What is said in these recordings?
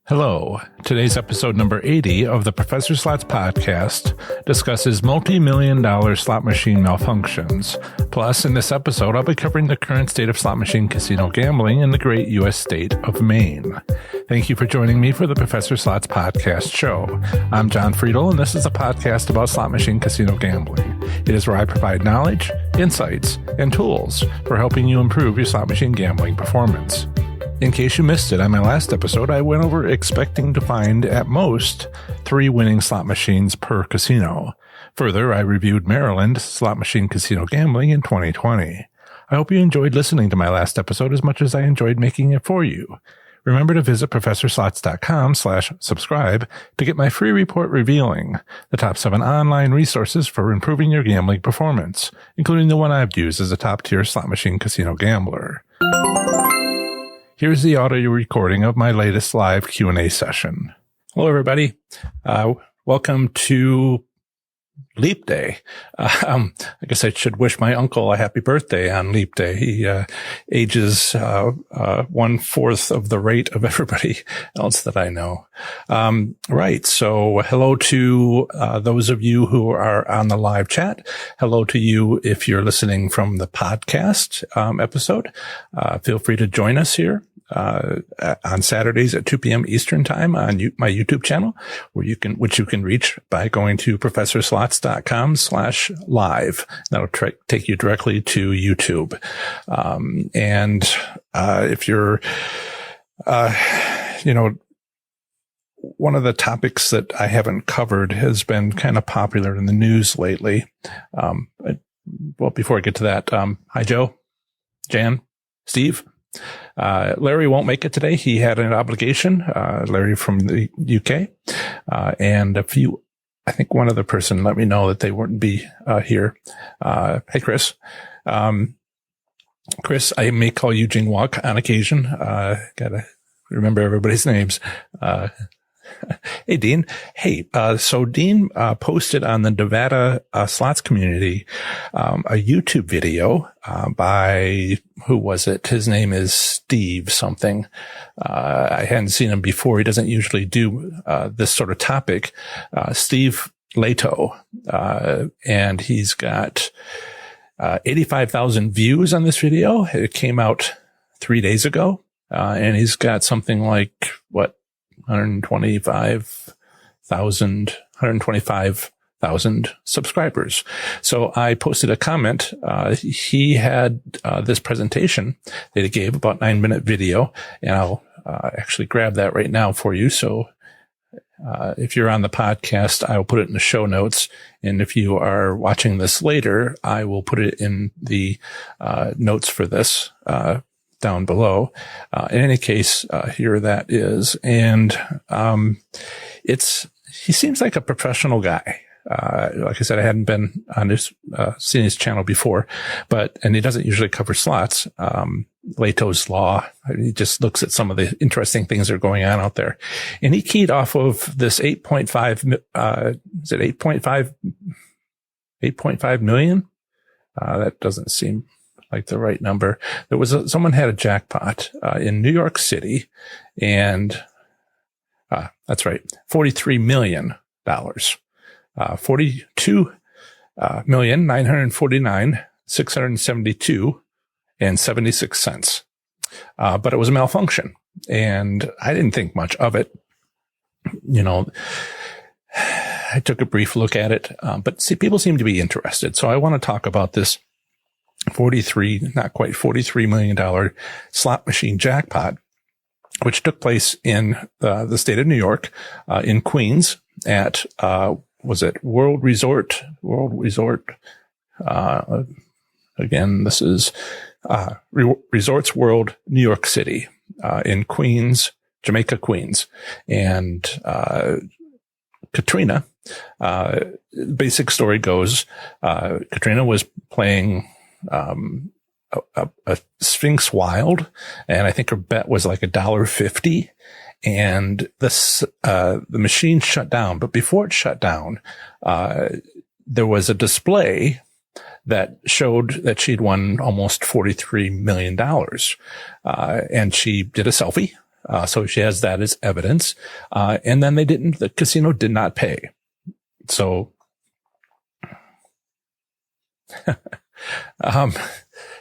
Hello. Today's episode number 80 of the Professor Slots podcast discusses multi-million-dollar slot machine malfunctions. Plus, in this episode, I'll be covering the current state of slot machine casino gambling in the great U.S. state of Maine. Thank you for joining me for the Professor Slots podcast show. I'm John Friedel, and this is a podcast about slot machine casino gambling. It is where I provide knowledge, insights, and tools for helping you improve your slot machine gambling performance. In case you missed it, on my last episode, I went over expecting to find, at most, 3 winning slot machines per casino. Further, I reviewed Maryland slot machine casino gambling in 2020. I hope you enjoyed listening to my last episode as much as I enjoyed making it for you. Remember to visit professorslots.com/subscribe to get my free report revealing the top 7 online resources for improving your gambling performance, including the one I've used as a top-tier slot machine casino gambler. Here's the audio recording of my latest live Q&A session. Hello, everybody. Welcome to Leap Day. I guess I should wish my uncle a happy birthday on Leap Day. He ages 1/4 of the rate of everybody else that I know. Right. So hello to those of you who are on the live chat. Hello to you if you're listening from the podcast episode. Feel free to join us here on Saturdays at 2 p.m. Eastern time on my YouTube channel, which you can reach by going to professorslots.com/live. That'll take you directly to YouTube. If you're, one of the topics that I haven't covered has been kind of popular in the news lately. Well, before I get to that, hi, Joe, Jan, Steve. Larry won't make it today. He had an obligation, Larry from the UK, and I think one other person let me know that they wouldn't be here. Hey, Chris. Chris, I may call you Jing Walk on occasion. Gotta remember everybody's names. Hey, Dean. Hey, so Dean posted on the Nevada slots community a YouTube video by, who was it? His name is Steve something. I hadn't seen him before. He doesn't usually do this sort of topic. Steve Leto, and he's got 85,000 views on this video. It came out 3 days ago, and he's got something like, 125,000 subscribers. So I posted a comment. He had this presentation that he gave, about 9-minute video, and I'll actually grab that right now for you. So if you're on the podcast, I will put it in the show notes. And if you are watching this later, I will put it in the notes for this down below. In any case, here that is. And he seems like a professional guy. Like I said, I hadn't been on seen his channel before, and he doesn't usually cover slots. Leto's Law. He just looks at some of the interesting things that are going on out there. And he keyed off of this 8.5 million? That doesn't seem like the right number. There was someone had a jackpot in New York City, and that's right, $43 million. $42,949,672.76. But it was a malfunction, and I didn't think much of it. I took a brief look at it, but people seem to be interested. So I want to talk about this not quite $43 million slot machine jackpot, which took place in the state of New York, in Queens at, was it World Resort? Again, this is, Resorts World, New York City, in Queens, Jamaica, Queens. And, Katrina, basic story goes, Katrina was playing a Sphinx Wild, and I think her bet was like $1.50, and the machine shut down. But before it shut down, there was a display that showed that she'd won almost $43 million. And she did a selfie So she has that as evidence. And then the casino did not pay. So,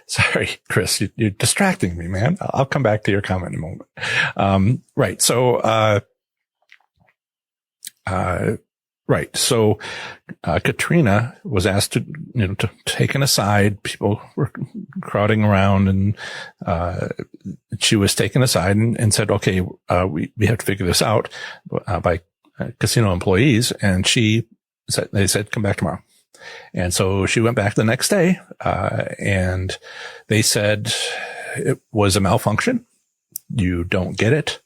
sorry, Chris, you're distracting me, man. I'll come back to your comment in a moment. Right. So, Katrina was asked to taken aside. People were crowding around, and she was taken aside and said, "Okay, we have to figure this out," by casino employees. And they said, "Come back tomorrow." And so she went back the next day, and they said it was a malfunction. You don't get it.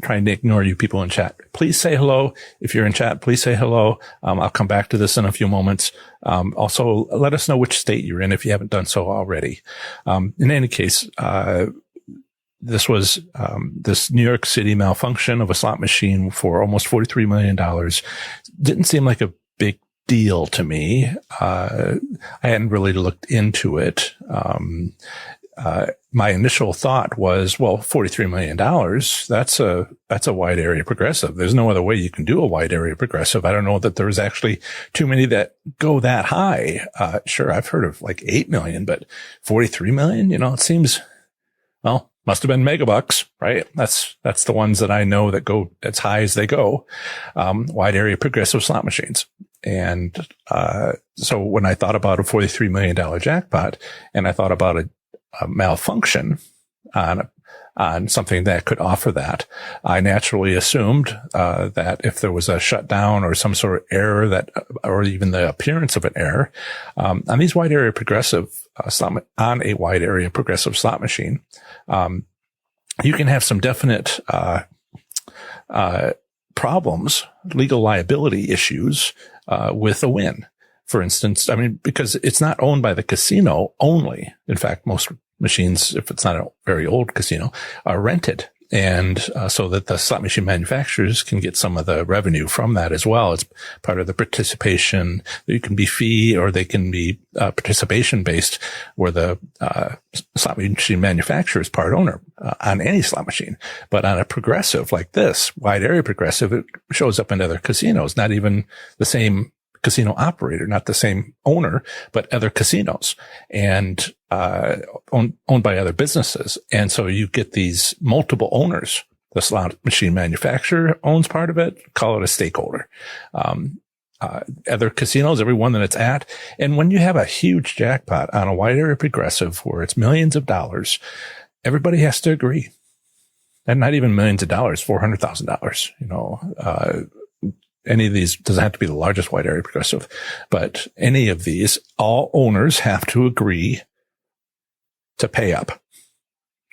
Trying to ignore you people in chat. Please say hello. If you're in chat, please say hello. I'll come back to this in a few moments. Also, let us know which state you're in if you haven't done so already. In any case, this was this New York City malfunction of a slot machine for almost $43 million. Didn't seem like a big deal to me. I hadn't really looked into it. My initial thought was, well, $43 million, that's a wide area progressive. There's no other way you can do a wide area progressive. I don't know that there's actually too many that go that high. Sure, I've heard of like 8 million, but 43 million, it seems, well, must have been megabucks, right? That's the ones that I know that go as high as they go. Wide area progressive slot machines. And, so when I thought about a $43 million jackpot and I thought about a malfunction on something that could offer that, I naturally assumed that if there was a shutdown or some sort of error or even the appearance of an error on these wide area progressive on a wide area progressive slot machine, you can have some definite problems, legal liability issues with a win. For instance, because it's not owned by the casino only. In fact, most machines, if it's not a very old casino, are rented. And so that the slot machine manufacturers can get some of the revenue from that as well. It's part of the participation. It can be fee or they can be participation based, where the slot machine manufacturer is part owner on any slot machine. But on a progressive like this, wide area progressive, it shows up in other casinos, not even the same casino operator, not the same owner, but other casinos and owned by other businesses. And so you get these multiple owners. The slot machine manufacturer owns part of it, call it a stakeholder. Other casinos, every one that it's at. And when you have a huge jackpot on a wide area progressive where it's millions of dollars, everybody has to agree. And not even millions of dollars, $400,000, any of these doesn't have to be the largest wide area progressive, but any of these, all owners have to agree to pay up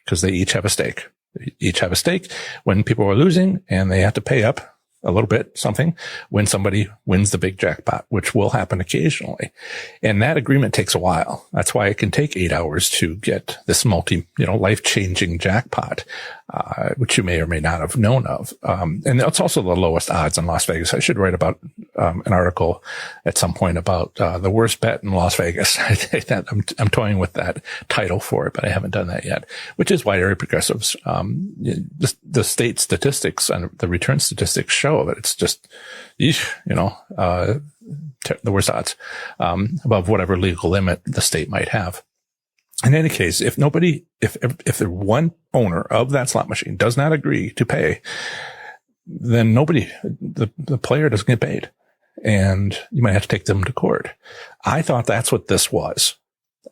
because they each have a stake. They each have a stake when people are losing, and they have to pay up a little bit, something, when somebody wins the big jackpot, which will happen occasionally. And that agreement takes a while. That's why it can take 8 hours to get this life-changing jackpot, which you may or may not have known of. And that's also the lowest odds in Las Vegas. I should write about an article at some point about the worst bet in Las Vegas. I think that I'm toying with that title for it, but I haven't done that yet, which is wide area progressives. The state statistics and the return statistics show that it's just, the worst odds above whatever legal limit the state might have. In any case, if the one owner of that slot machine does not agree to pay, then the player doesn't get paid, and you might have to take them to court. I thought that's what this was.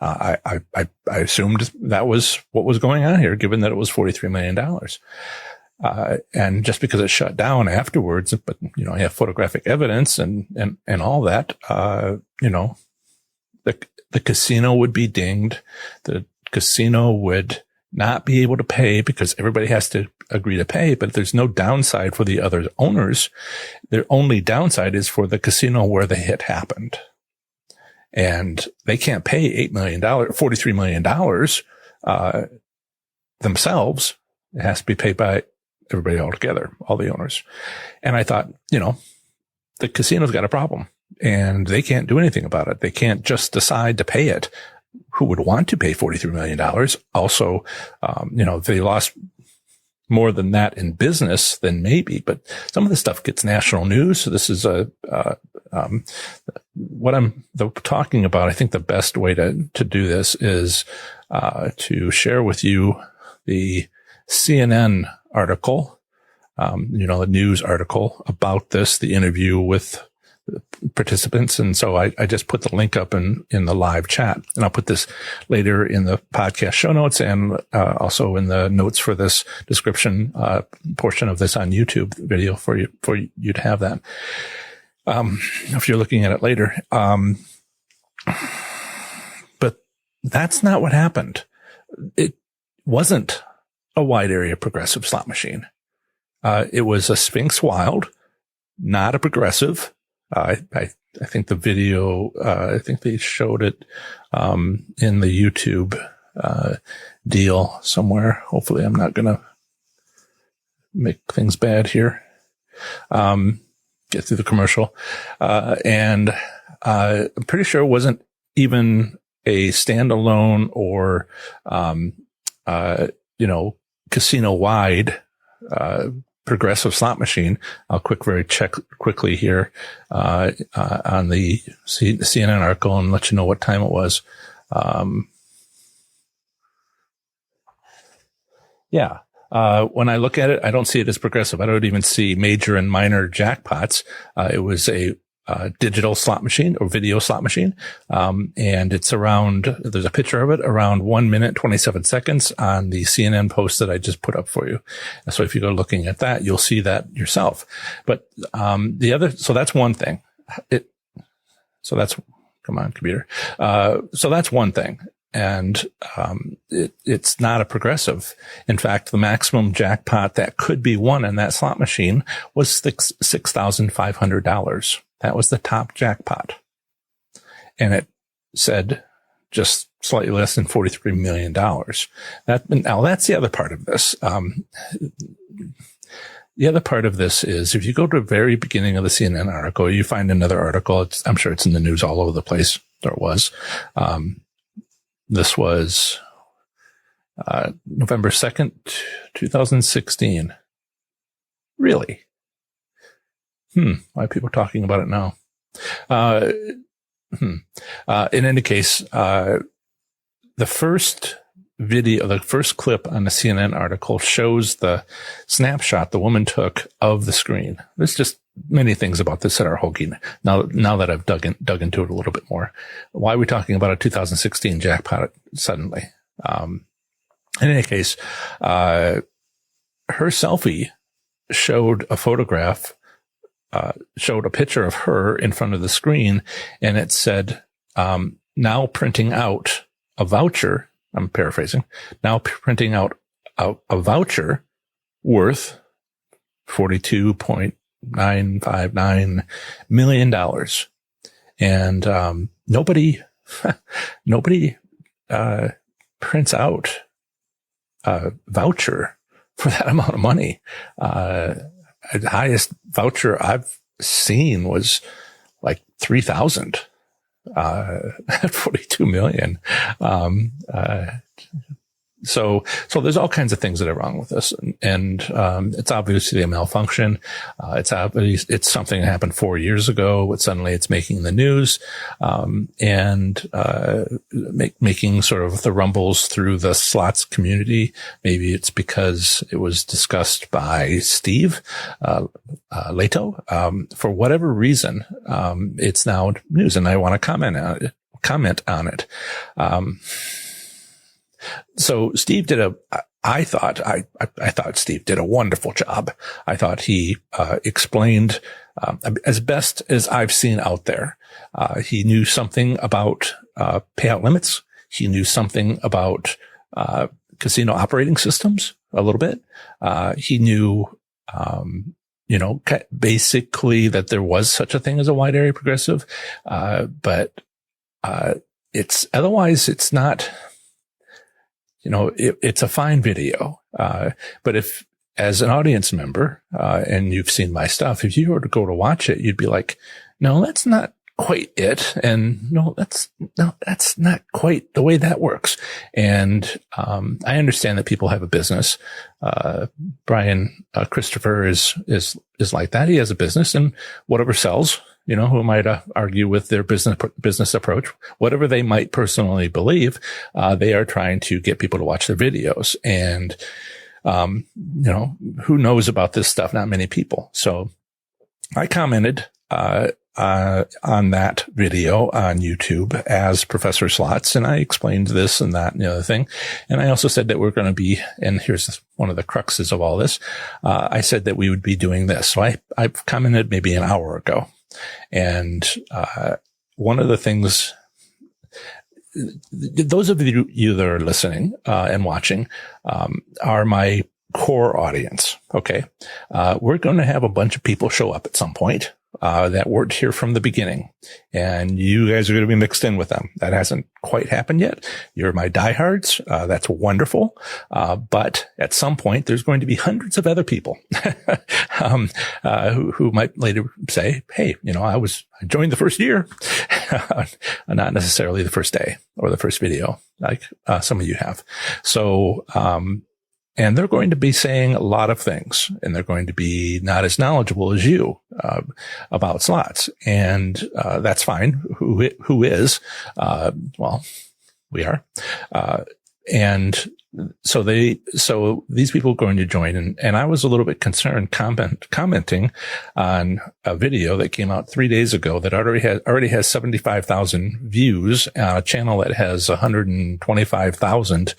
I assumed that was what was going on here, given that it was $43 million. And just because it shut down afterwards, but, you have photographic evidence and all that, the casino would be dinged. The casino would not be able to pay because everybody has to agree to pay, but there's no downside for the other owners. Their only downside is for the casino where the hit happened. And they can't pay $43 million, themselves. It has to be paid by everybody all together, all the owners. And I thought, the casino's got a problem and they can't do anything about it. They can't just decide to pay it. who would want to pay $43 million. Also, they lost more than that in business, then maybe, but some of the stuff gets national news. So this is what I'm talking about. I think the best way to do this is, to share with you the CNN article, the news article about this, the interview with participants. And so I just put the link up in the live chat, and I'll put this later in the podcast show notes and also in the notes for this description portion of this on YouTube video for you to have that if you're looking at it later. But that's not what happened. It wasn't a wide area progressive slot machine. It was a Sphinx Wild, not a progressive. I think the video, I think they showed it, in the YouTube, deal somewhere. Hopefully I'm not going to make things bad here. Get through the commercial. And, I'm pretty sure it wasn't even a standalone or, casino wide, progressive slot machine. I'll check quickly here, on the CNN article and let you know what time it was. When I look at it, I don't see it as progressive. I don't even see major and minor jackpots. It was a digital slot machine or video slot machine. And it's there's a picture of it around 1 minute, 27 seconds on the CNN post that I just put up for you. So if you go looking at that, you'll see that yourself. But, so that's one thing. Come on, computer. So that's one thing. And, it's not a progressive. In fact, the maximum jackpot that could be won in that slot machine was $6,500. That was the top jackpot. And it said just slightly less than $43 million. Now that's the other part of this. The other part of this is if you go to the very beginning of the CNN article, you find another article. I'm sure it's in the news all over the place. There it was. This was, November 2nd, 2016. Really? Why are people talking about it now? In any case, the first clip on the CNN article shows the snapshot the woman took of the screen. There's just many things about this that are hokey. Now that I've dug into it a little bit more. Why are we talking about a 2016 jackpot suddenly? In any case, her selfie showed a photograph, showed a picture of her in front of the screen, and it said, now printing out a voucher. I'm paraphrasing. Now printing out a voucher worth $42.959 million. And, nobody prints out a voucher for that amount of money. The highest voucher I've seen was like 3,000. At 42 million. So there's all kinds of things that are wrong with this. And it's obviously a malfunction. It's something that happened 4 years ago, but suddenly it's making the news, making sort of the rumbles through the slots community. Maybe it's because it was discussed by Steve, Leto. For whatever reason, it's now news, and I want to comment on it. So Steve I thought Steve did a wonderful job. I thought he, explained, as best as I've seen out there. He knew something about, payout limits. He knew something about, casino operating systems a little bit. He knew, basically that there was such a thing as a wide area progressive. But it's not, it's a fine video. But if, as an audience member, and you've seen my stuff, if you were to go to watch it, you'd be like, no, that's not quite it. And no, that's not quite the way that works. And, I understand that people have a business. Brian, Christopher is like that. He has a business, and whatever sells, who might argue with their business approach, whatever they might personally believe, they are trying to get people to watch their videos. And, who knows about this stuff? Not many people. So I commented, on that video on YouTube as Professor Slots, and I explained this and that and the other thing. And I also said that we're going to be, and here's one of the cruxes of all this. I said that we would be doing this. So I commented maybe an hour ago. And, one of the things, those of you that are listening, and watching, are my core audience. Okay. We're going to have a bunch of people show up at some point, that weren't here from the beginning, and you guys are going to be mixed in with them. That hasn't quite happened yet. You're my diehards. That's wonderful. But at some point, there's going to be hundreds of other people, who might later say, hey, I joined the first year, not necessarily the first day or the first video, like, some of you have. So, and they're going to be saying a lot of things, and they're going to be not as knowledgeable as you, about slots. And, that's fine. Who is? Well, we are. And so these people are going to join. And I was a little bit concerned commenting on a video that came out 3 days ago that already has 75,000 views, a channel that has 125,000,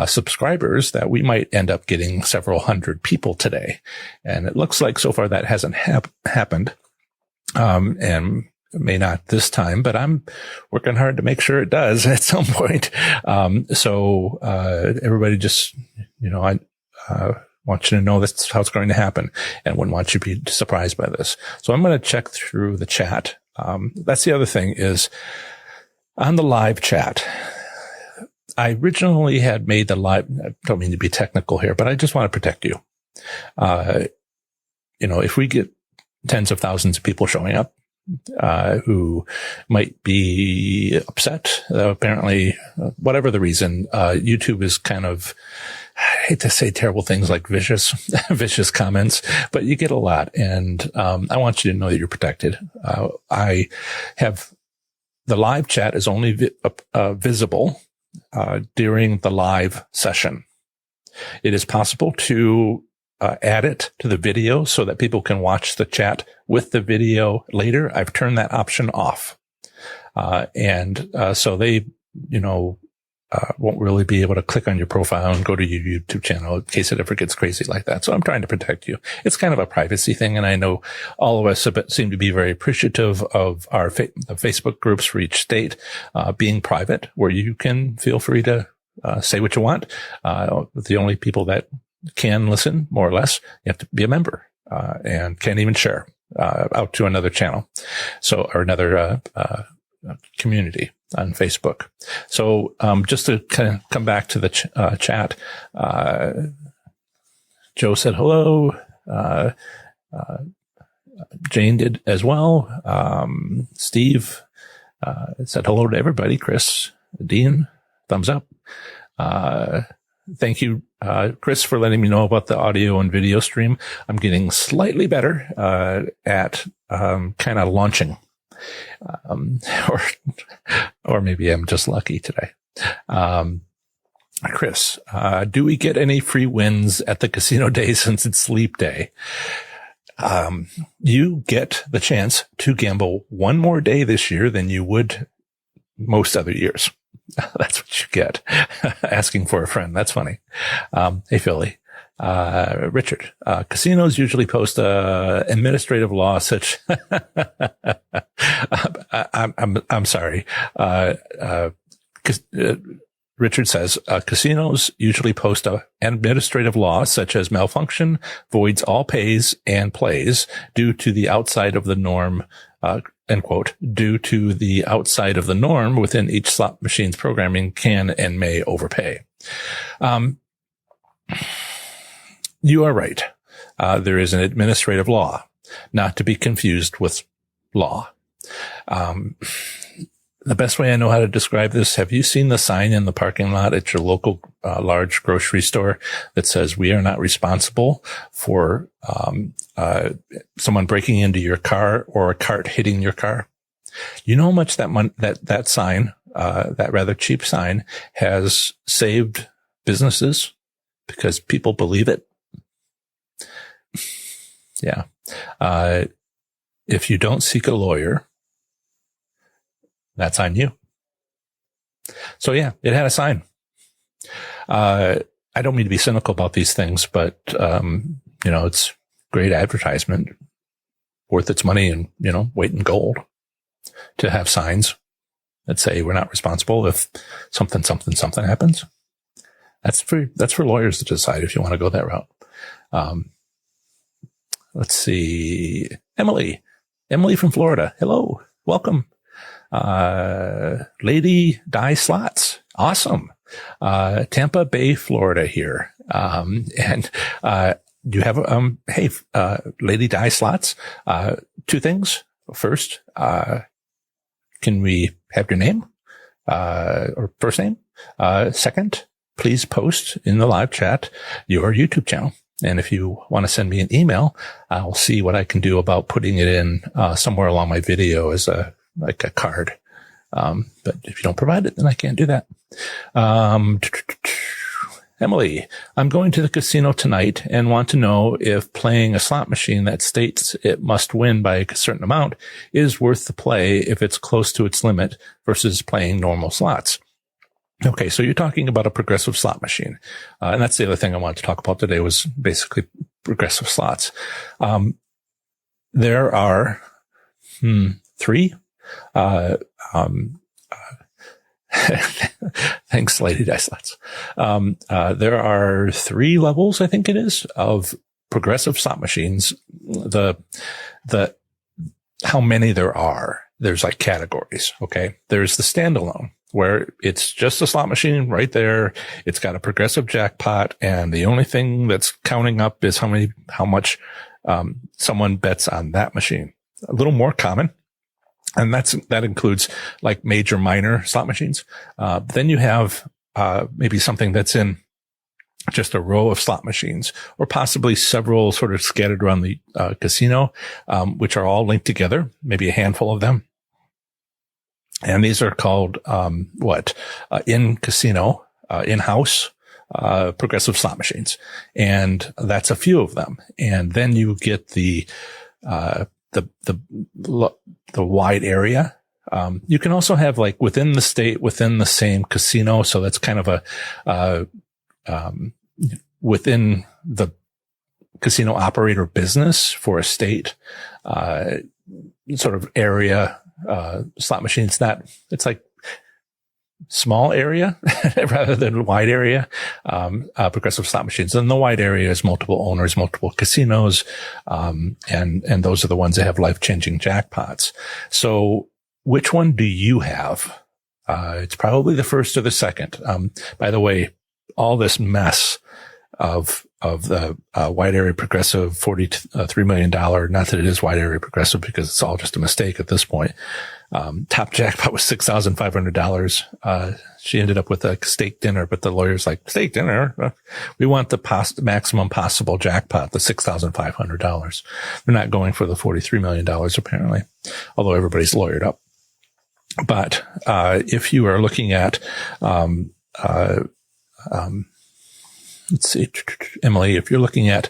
subscribers, that we might end up getting several hundred people today. And it looks like so far that hasn't happened. And may not this time, but I'm working hard to make sure it does at some point. So everybody just, I want you to know that's how it's going to happen, and wouldn't want you to be surprised by this. So I'm going to check through the chat. That's the other thing is on the live chat. I originally had made the live, I don't mean to be technical here, but I just want to protect you. If we get tens of thousands of people showing up, who might be upset. Apparently, whatever the reason, YouTube is kind of, I hate to say terrible things like vicious comments, but you get a lot. And, I want you to know that you're protected. I have the live chat is only visible, during the live session. It is possible to add it to the video so that people can watch the chat with the video later. I've turned that option off. So they, won't really be able to click on your profile and go to your YouTube channel in case it ever gets crazy like that. So I'm trying to protect you. It's kind of a privacy thing. And I know all of us seem to be very appreciative of our the Facebook groups for each state, being private, where you can feel free to, say what you want. The only people that can listen, more or less, you have to be a member, and can't even share, out to another channel. Or another, community on Facebook. So, just to kind of come back to the chat, Joe said hello. Jane did as well. Steve, said hello to everybody. Chris, Dean, thumbs up. Thank you, Chris, for letting me know about the audio and video stream. I'm getting slightly better, at, kind of launching. Or maybe I'm just lucky today. Chris, do we get any free wins at the casino day since it's sleep day? You get the chance to gamble one more day this year than you would most other years. That's what you get. Asking for a friend. That's funny. Hey, Philly. Richard, casinos usually post administrative law such. I'm sorry. Richard says, casinos usually post an administrative law such as malfunction voids all pays and plays due to the outside of the norm, end quote, due to the outside of the norm within each slot machine's programming can and may overpay. You are right. There is an administrative law, not to be confused with law. The best way I know how to describe this, have you seen the sign in the parking lot at your local large grocery store that says, "We are not responsible for someone breaking into your car or a cart hitting your car"? You know how much that sign, that rather cheap sign, has saved businesses because people believe it? Yeah. If you don't seek a lawyer, that's on you. So yeah, it had a sign. I don't mean to be cynical about these things, but, it's great advertisement, worth its money in, weight in gold to have signs that say we're not responsible if something happens. That's for lawyers to decide if you want to go that route. Let's see. Emily from Florida. Hello. Welcome. Lady Die Slots. Awesome. Tampa Bay, Florida here. Do you have, Lady Die Slots? Two things. First, can we have your name, or first name? Second, please post in the live chat your YouTube channel. And if you want to send me an email, I'll see what I can do about putting it in, somewhere along my video as a card. But if you don't provide it, then I can't do that. Emily, I'm going to the casino tonight and want to know if playing a slot machine that states it must win by a certain amount is worth the play if it's close to its limit versus playing normal slots. Okay, so you're talking about a progressive slot machine. And that's the other thing I wanted to talk about today was basically progressive slots. There are three. Thanks, Lady Die Slots. There are 3 levels, I think it is, of progressive slot machines. How many there are, there's like categories. Okay. There's the standalone, where it's just a slot machine right there. It's got a progressive jackpot, and the only thing that's counting up is how much someone bets on that machine. A little more common. And that includes like major, minor slot machines. Then you have, maybe something that's in just a row of slot machines, or possibly several sort of scattered around the, casino, which are all linked together, maybe a handful of them. And these are called, in casino, in-house, progressive slot machines. And that's a few of them. And then you get the wide area. You can also have like within the state, within the same casino. So that's kind of within the casino operator business for a state, sort of area, slot machines. It's like small area rather than wide area, progressive slot machines. And the wide area is multiple owners, multiple casinos. And those are the ones that have life-changing jackpots. So which one do you have? It's probably the first or the second. By the way, all this mess of the, wide area progressive $43 million, not that it is wide area progressive because it's all just a mistake at this point. Top jackpot was $6,500. She ended up with a steak dinner, but the lawyer's like, steak dinner? We want the maximum possible jackpot, the $6,500. They're not going for the $43 million apparently, although everybody's lawyered up. But, if you are looking at, let's see, Emily, if you're looking at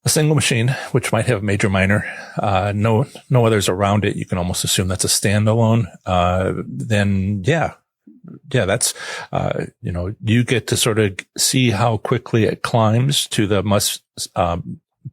a single machine, which might have major, minor, no others around it, you can almost assume that's a standalone. Then that's, you get to sort of see how quickly it climbs to the must,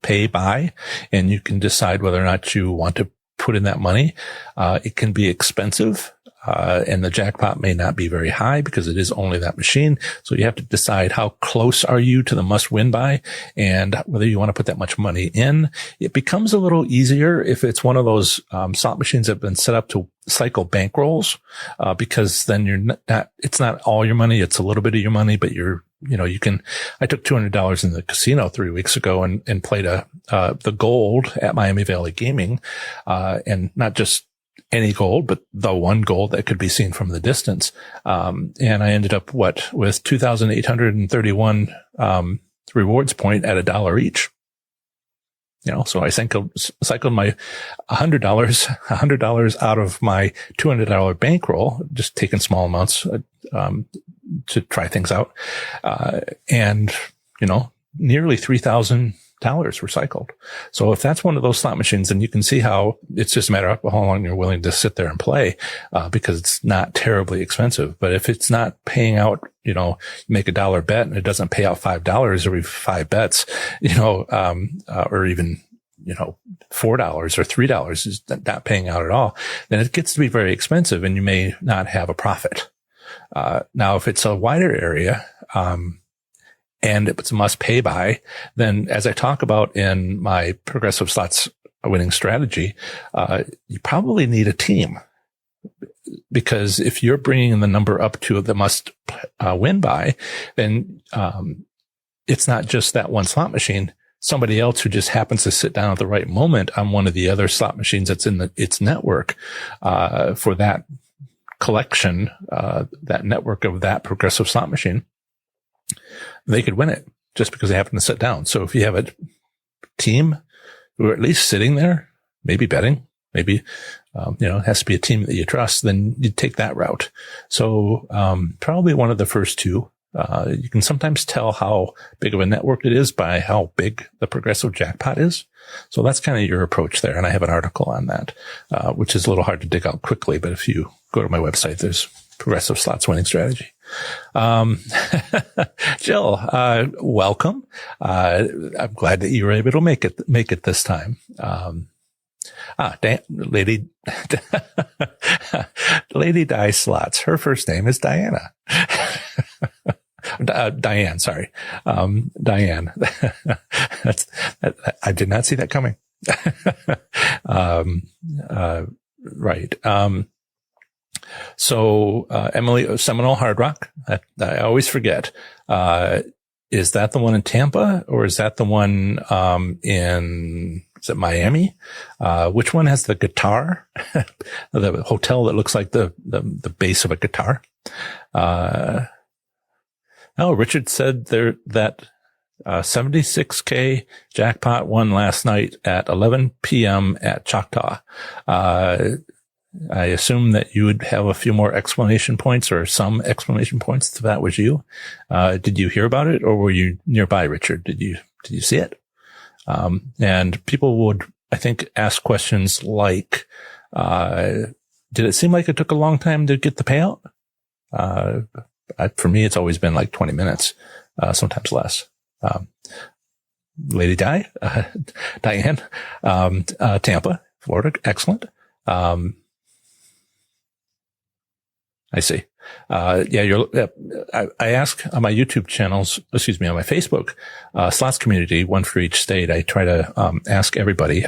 pay by, and you can decide whether or not you want to put in that money. It can be expensive. And the jackpot may not be very high because it is only that machine. So you have to decide how close are you to the must win by and whether you want to put that much money in. It becomes a little easier if it's one of those, slot machines that have been set up to cycle bankrolls, because then it's not all your money. It's a little bit of your money, but I took $200 in the casino 3 weeks ago and played the gold at Miami Valley Gaming, and not just any gold, but the one gold that could be seen from the distance. And I ended up with 2,831 rewards point at $1 each. So I cycled my $100 out of my $200 bankroll, just taking small amounts to try things out, and nearly $3,000 were cycled. So if that's one of those slot machines, then you can see how it's just a matter of how long you're willing to sit there and play, because it's not terribly expensive. But if it's not paying out, you make $1 bet and it doesn't pay out $5 every 5 bets, or even, $4 or $3 is not paying out at all, then it gets to be very expensive and you may not have a profit. Now, if it's a wider area, and it's a must pay by, then as I talk about in my progressive slots winning strategy, you probably need a team, because if you're bringing the number up to the must win by, then it's not just that one slot machine. Somebody else who just happens to sit down at the right moment on one of the other slot machines that's in its network, for that collection, that network of that progressive slot machine, they could win it just because they happen to sit down. So if you have a team who are at least sitting there, maybe betting, maybe, it has to be a team that you trust, then you take that route. So, probably one of the first two. You can sometimes tell how big of a network it is by how big the progressive jackpot is. So that's kind of your approach there. And I have an article on that, which is a little hard to dig out quickly. But if you go to my website, there's progressive slots winning strategy. Jill, welcome. I'm glad that you were able to make it this time. Lady Di Slots. Her first name is Diana. Diane, sorry. Diane. I did not see that coming. Right. So, Emily, Seminole Hard Rock, I always forget. Is that the one in Tampa, or is that the one, is it Miami? Which one has the guitar? The hotel that looks like the base of a guitar. Richard said that 76K jackpot won last night at 11 p.m. at Choctaw. I assume that you would have a few more exclamation points, or some exclamation points if that was you. Did you hear about it, or were you nearby, Richard? Did you see it? And people would, I think, ask questions like, did it seem like it took a long time to get the payout? For me, it's always been like 20 minutes, sometimes less. Lady Di, Diane, Tampa, Florida. Excellent. I see. I ask on my YouTube channels, on my Facebook, slots community, one for each state. I try to, ask everybody,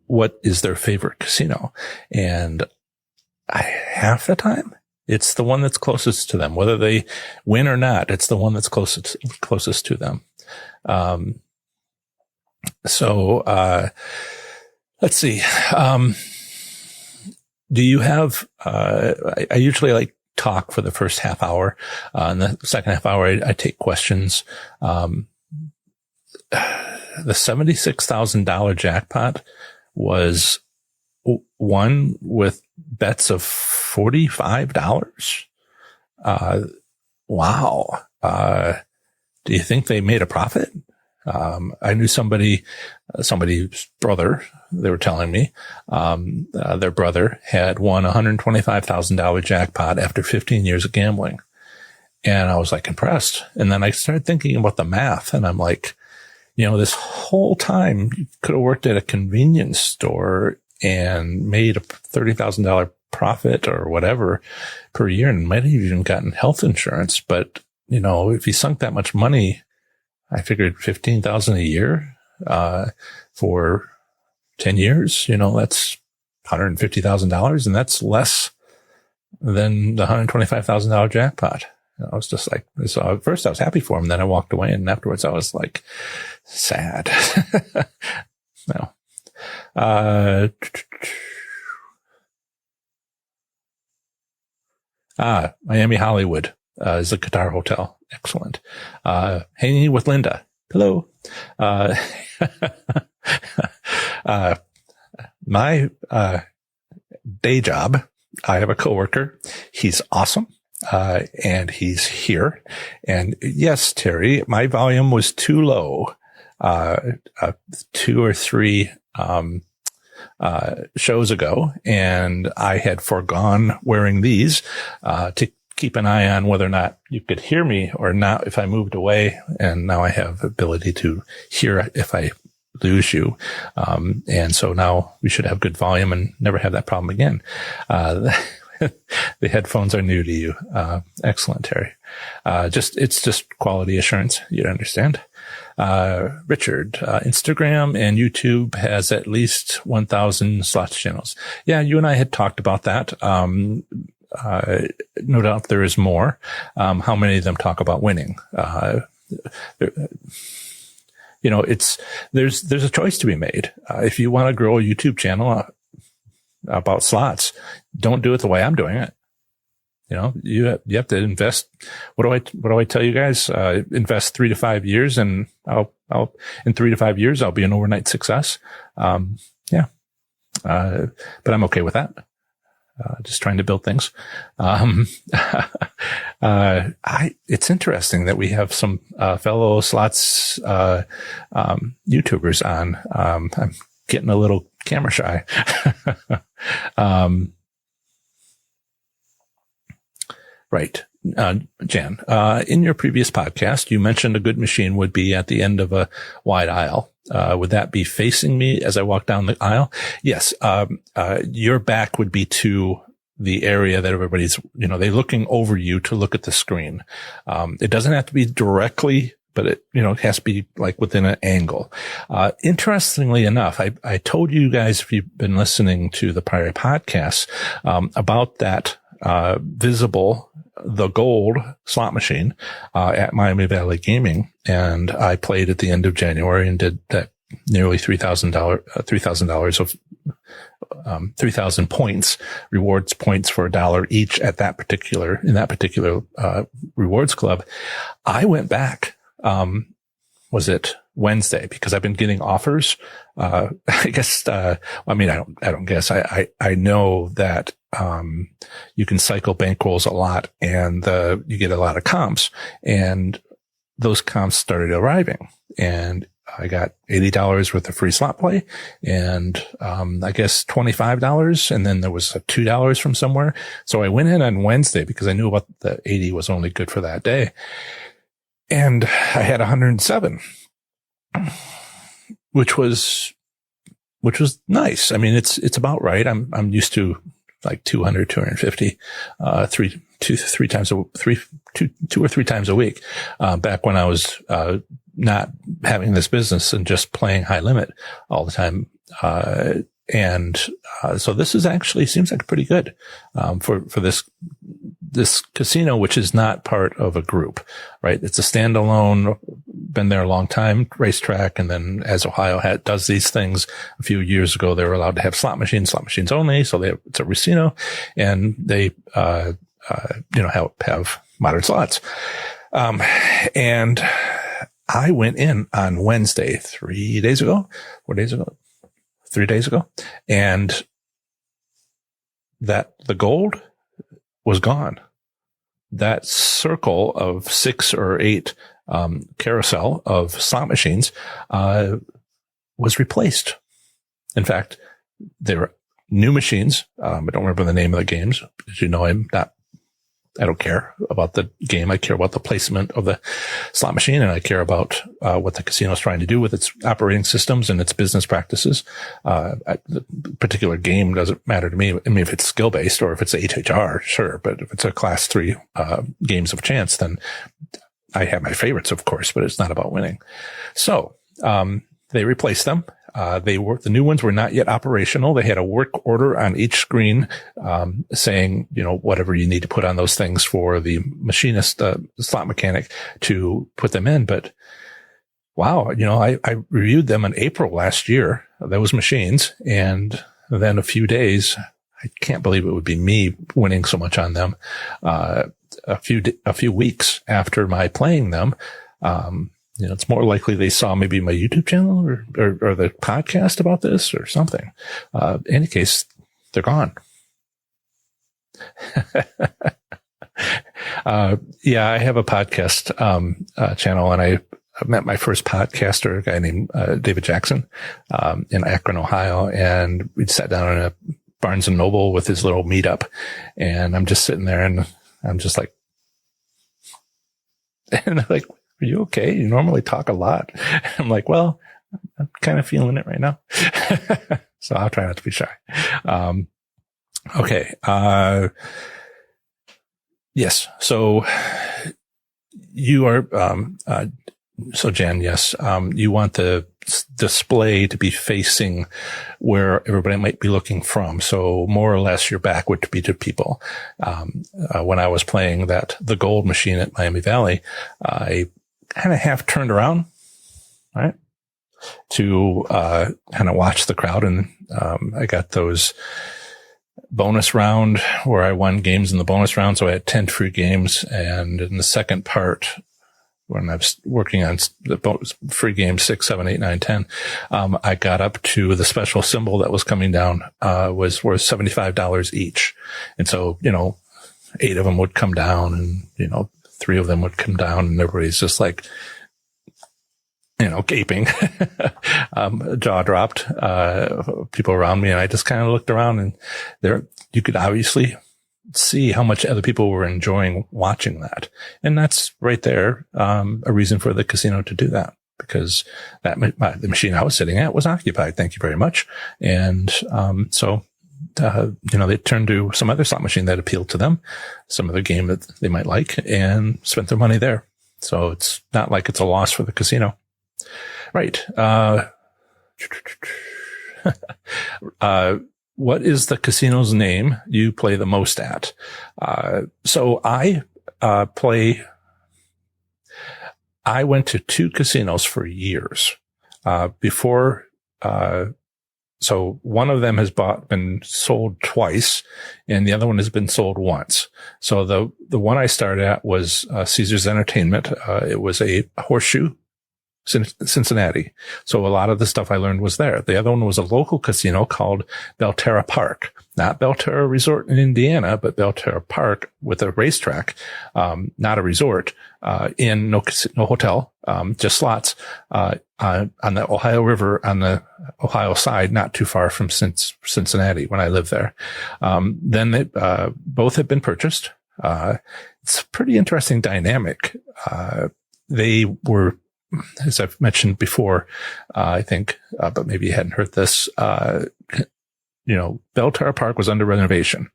what is their favorite casino? And half the time, it's the one that's closest to them. Whether they win or not, it's the one that's closest to them. Let's see. Do you have, I usually talk for the first half hour. In the second half hour, I take questions. The $76,000 jackpot was won with bets of $45. Wow. Do you think they made a profit? I knew somebody's brother, they were telling me, their brother had won $125,000 jackpot after 15 years of gambling. And I was impressed. And then I started thinking about the math, and I'm like, this whole time you could have worked at a convenience store and made a $30,000 profit or whatever per year, and might have even gotten health insurance. But, if you sunk that much money, I figured $15,000 a year, for 10 years, that's $150,000, and that's less than the $125,000 jackpot. I was just like, so at first I was happy for him. Then I walked away, and afterwards I was like sad. No. Miami Hollywood is a guitar hotel. Excellent. Hanging with Linda. Hello. My day job, I have a coworker. He's awesome. And he's here. And yes, Terry, my volume was too low. 2 or 3, shows ago, and I had foregone wearing these, to keep an eye on whether or not you could hear me or not if I moved away. And now I have ability to hear if I lose you. And so now we should have good volume and never have that problem again. The headphones are new to you. Excellent, Terry. It's just quality assurance. You'd understand. Richard, Instagram and YouTube has at least 1,000 slots channels. Yeah, you and I had talked about that. No doubt there is more. How many of them talk about winning? There's a choice to be made. If you want to grow a YouTube channel about slots, don't do it the way I'm doing it. You have to invest. What do I tell you guys? Invest 3 to 5 years, and I'll in 3 to 5 years, I'll be an overnight success. But I'm okay with that. Just trying to build things. It's interesting that we have some, fellow slots, YouTubers on. I'm getting a little camera shy. Right. Jan, in your previous podcast, you mentioned a good machine would be at the end of a wide aisle. Would that be facing me as I walk down the aisle? Yes. Your back would be to the area that everybody's, they're looking over you to look at the screen. It doesn't have to be directly, but it has to be like within an angle. Interestingly enough, I told you guys, if you've been listening to the prior podcasts, about that, the gold slot machine, at Miami Valley Gaming. And I played at the end of January and did that nearly $3,000 of, 3,000 points, rewards points for $1 each in that particular, rewards club. I went back, was it Wednesday? Because I've been getting offers. I guess, I don't guess. I know that, you can cycle bankrolls a lot, and you get a lot of comps, and those comps started arriving, and I got $80 worth of free slot play, and I guess $25, and then there was a $2 from somewhere. So I went in on Wednesday because I knew about the 80 was only good for that day, and I had 107, which was nice. I mean, it's about right. I'm used to like 200, 250, 2 or 3 times a week. Back when I was, not having this business and just playing high limit all the time. So this is actually seems like pretty good, for this casino, which is not part of a group, right? It's a standalone, been there a long time, racetrack. And then as Ohio does these things, a few years ago, they were allowed to have slot machines only. So it's a casino, and they, have modern slots. And I went in on Wednesday, 3 days ago, and that the gold was gone. That circle of 6 or 8 carousel of slot machines was replaced. In fact, they were new machines. I don't remember the name of the games. As you know, I don't care about the game. I care about the placement of the slot machine, and I care about what the casino is trying to do with its operating systems and its business practices. The particular game doesn't matter to me. I mean, if it's skill-based or if it's HHR, sure. But if it's a class 3 games of chance, then I have my favorites, of course, but it's not about winning. So they replaced them. The new ones were not yet operational. They had a work order on each screen, saying, whatever you need to put on those things for the machinist, slot mechanic to put them in. But wow, I reviewed them in April last year, those machines. And then a few days, I can't believe it would be me winning so much on them. A few weeks after my playing them, it's more likely they saw maybe my YouTube channel or the podcast about this or something. In any case, they're gone. I have a podcast channel, and I met my first podcaster, a guy named David Jackson, in Akron, Ohio, and we sat down in a Barnes and Noble with his little meetup, and I'm just sitting there, and I'm just like, and like, are you okay? You normally talk a lot. I'm like, well, I'm kind of feeling it right now. So I'll try not to be shy. Okay. Yes. So you are, so Jan, yes, you want the display to be facing where everybody might be looking from. So more or less your back would be to people. When I was playing the gold machine at Miami Valley, I kind of half turned around, right, to kind of watch the crowd. And I got those bonus round where I won games in the bonus round. So I had 10 free games. And in the second part, when I was working on the free games 6, 7, 8, 9, 10, I got up to the special symbol that was coming down, was worth $75 each. And so, 8 of them would come down, and, 3 of them would come down, and everybody's just like, gaping, jaw dropped, people around me. And I just kind of looked around, and you could obviously see how much other people were enjoying watching that. And that's right there, a reason for the casino to do that, because the machine I was sitting at was occupied. Thank you very much. And, they turned to some other slot machine that appealed to them, some other game that they might like, and spent their money there. So it's not like it's a loss for the casino. Right. What is the casino's name you play the most at? So I went to 2 casinos for years, before, so one of them has been sold twice, and the other one has been sold once. So the one I started at was Caesars Entertainment. It was a Horseshoe, Cincinnati. So a lot of the stuff I learned was there. The other one was a local casino called Belterra Park, not Belterra Resort in Indiana, but Belterra Park with a racetrack, not a resort, in no hotel, just slots, on the Ohio River on the Ohio side, not too far from Cincinnati when I lived there. Then both have been purchased. It's a pretty interesting dynamic. They were, as I've mentioned before, I think, but maybe you hadn't heard this, Belterra Park was under renovation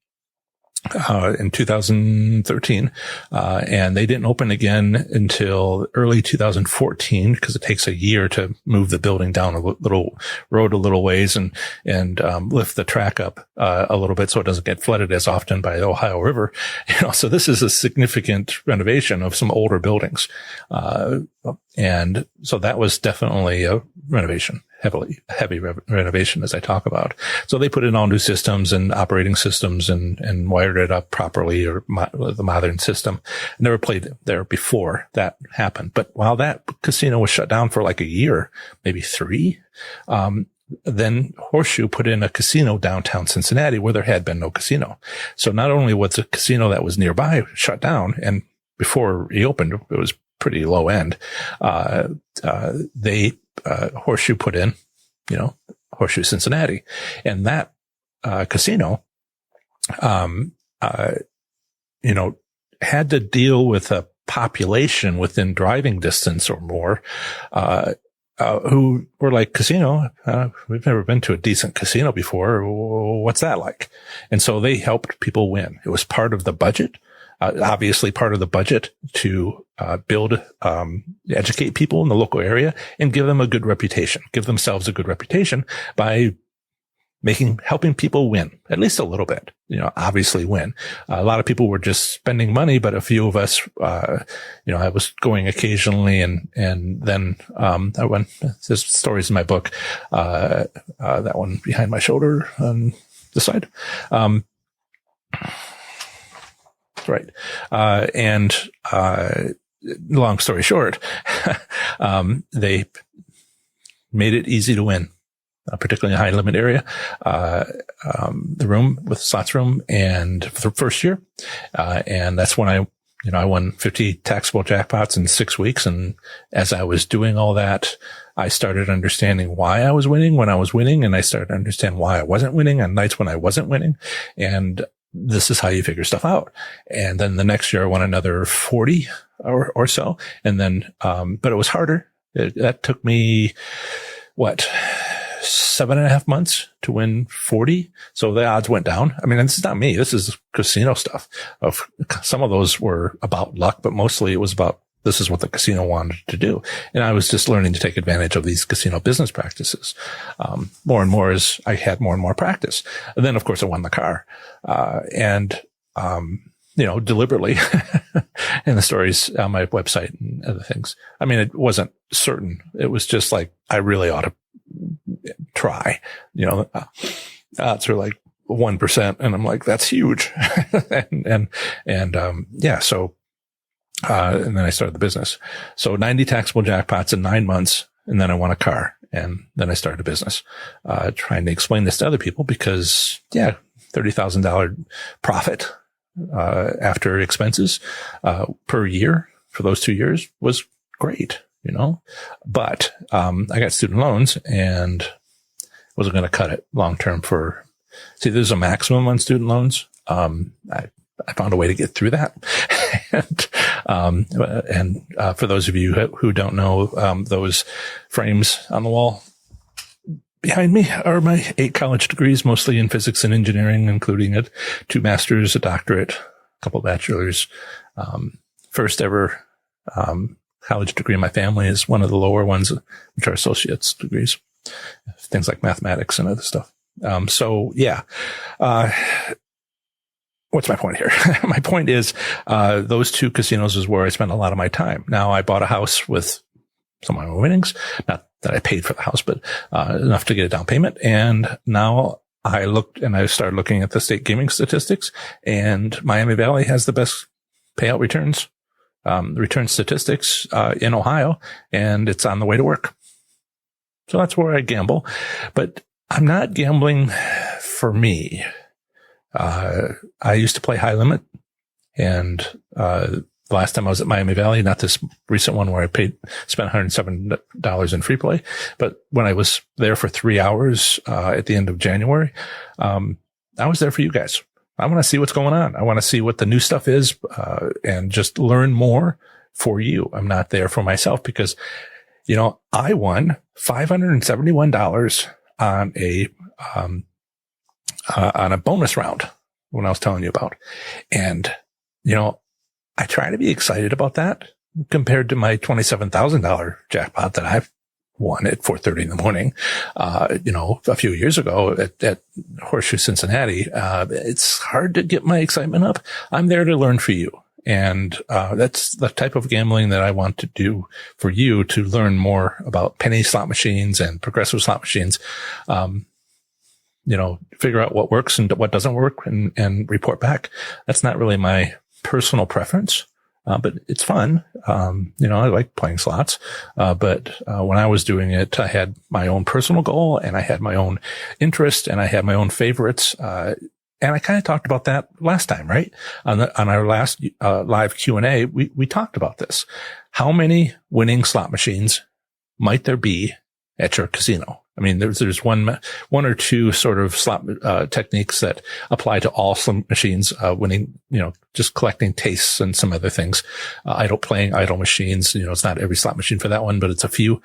in 2013, and they didn't open again until early 2014, because it takes a year to move the building down a little ways and lift the track up a little bit so it doesn't get flooded as often by the Ohio River. So this is a significant renovation of some older buildings, and so that was definitely a renovation. Heavy renovation, as I talk about. So they put in all new systems and operating systems and wired it up properly, or the modern system. I never played there before that happened. But while that casino was shut down for like a year, maybe 3, then Horseshoe put in a casino downtown Cincinnati where there had been no casino. So not only was the casino that was nearby shut down, and before it reopened, it was pretty low end, Horseshoe put in, Horseshoe Cincinnati, and that casino, had to deal with a population within driving distance or more, who were like, casino, we've never been to a decent casino before. What's that like? And so they helped people win. It was part of the budget. obviously part of the budget to educate people in the local area and give them a good reputation, give themselves a good reputation by helping people win, at least a little bit, obviously win. A lot of people were just spending money, but a few of us, I was going occasionally and then, I went, there's stories in my book, that one behind my shoulder on the side. Right. Long story short, they made it easy to win. Particularly in a high limit area, the room with slots room and for the first year. And that's when I won 50 taxable jackpots in 6 weeks. And as I was doing all that, I started understanding why I was winning when I was winning. And I started to understand why I wasn't winning on nights when I wasn't winning. And this is how you figure stuff out. And then the next year I won another 40 or so. And then, but it was harder. That took me, 7.5 months to win 40. So the odds went down. I mean, this is not me. This is casino stuff. Some of those were about luck, but mostly it was about this is what the casino wanted to do. And I was just learning to take advantage of these casino business practices. More and more as I had more and more practice. And then of course I won the car. Deliberately and the stories on my website and other things. I mean, it wasn't certain. It was just like, I really ought to try, odds are like 1%. And I'm like, that's huge. and then I started the business. So 90 taxable jackpots in 9 months. And then I won a car and then I started a business, trying to explain this to other people because $30,000 profit, after expenses, per year for those 2 years was great. But, I got student loans and wasn't going to cut it long term there's a maximum on student loans. I found a way to get through that. and for those of you who don't know, those frames on the wall behind me are my 8 college degrees, mostly in physics and engineering, including 2 masters, a doctorate, a couple of bachelors. First ever, college degree in my family is one of the lower ones, which are associate's degrees, things like mathematics and other stuff. What's my point here? My point is, those 2 casinos is where I spent a lot of my time. Now I bought a house with some of my winnings, not that I paid for the house, but, enough to get a down payment. And now I looked and I started looking at the state gaming statistics, and Miami Valley has the best payout returns. Return statistics, in Ohio, and it's on the way to work. So that's where I gamble, but I'm not gambling for me. I used to play high limit, and, the last time I was at Miami Valley, not this recent one where I spent $107 in free play, but when I was there for 3 hours, at the end of January, I was there for you guys. I want to see what's going on. I want to see what the new stuff is, and just learn more for you. I'm not there for myself because, I won $571 on a bonus round when I was telling you about. And, I try to be excited about that compared to my $27,000 jackpot that I've won at 4:30 in the morning, a few years ago at Horseshoe Cincinnati. It's hard to get my excitement up. I'm there to learn for you. And, that's the type of gambling that I want to do for you, to learn more about penny slot machines and progressive slot machines. Figure out what works and what doesn't work and report back. That's not really my personal preference. But it's fun. I like playing slots. But when I was doing it, I had my own personal goal and I had my own interest and I had my own favorites. And I kind of talked about that last time, right? On our last, live Q&A, we talked about this. How many winning slot machines might there be at your casino? I mean, there's one or two sort of slot, techniques that apply to all slot machines, winning, just collecting tastes and some other things. Playing idle machines, it's not every slot machine for that one, but it's a few.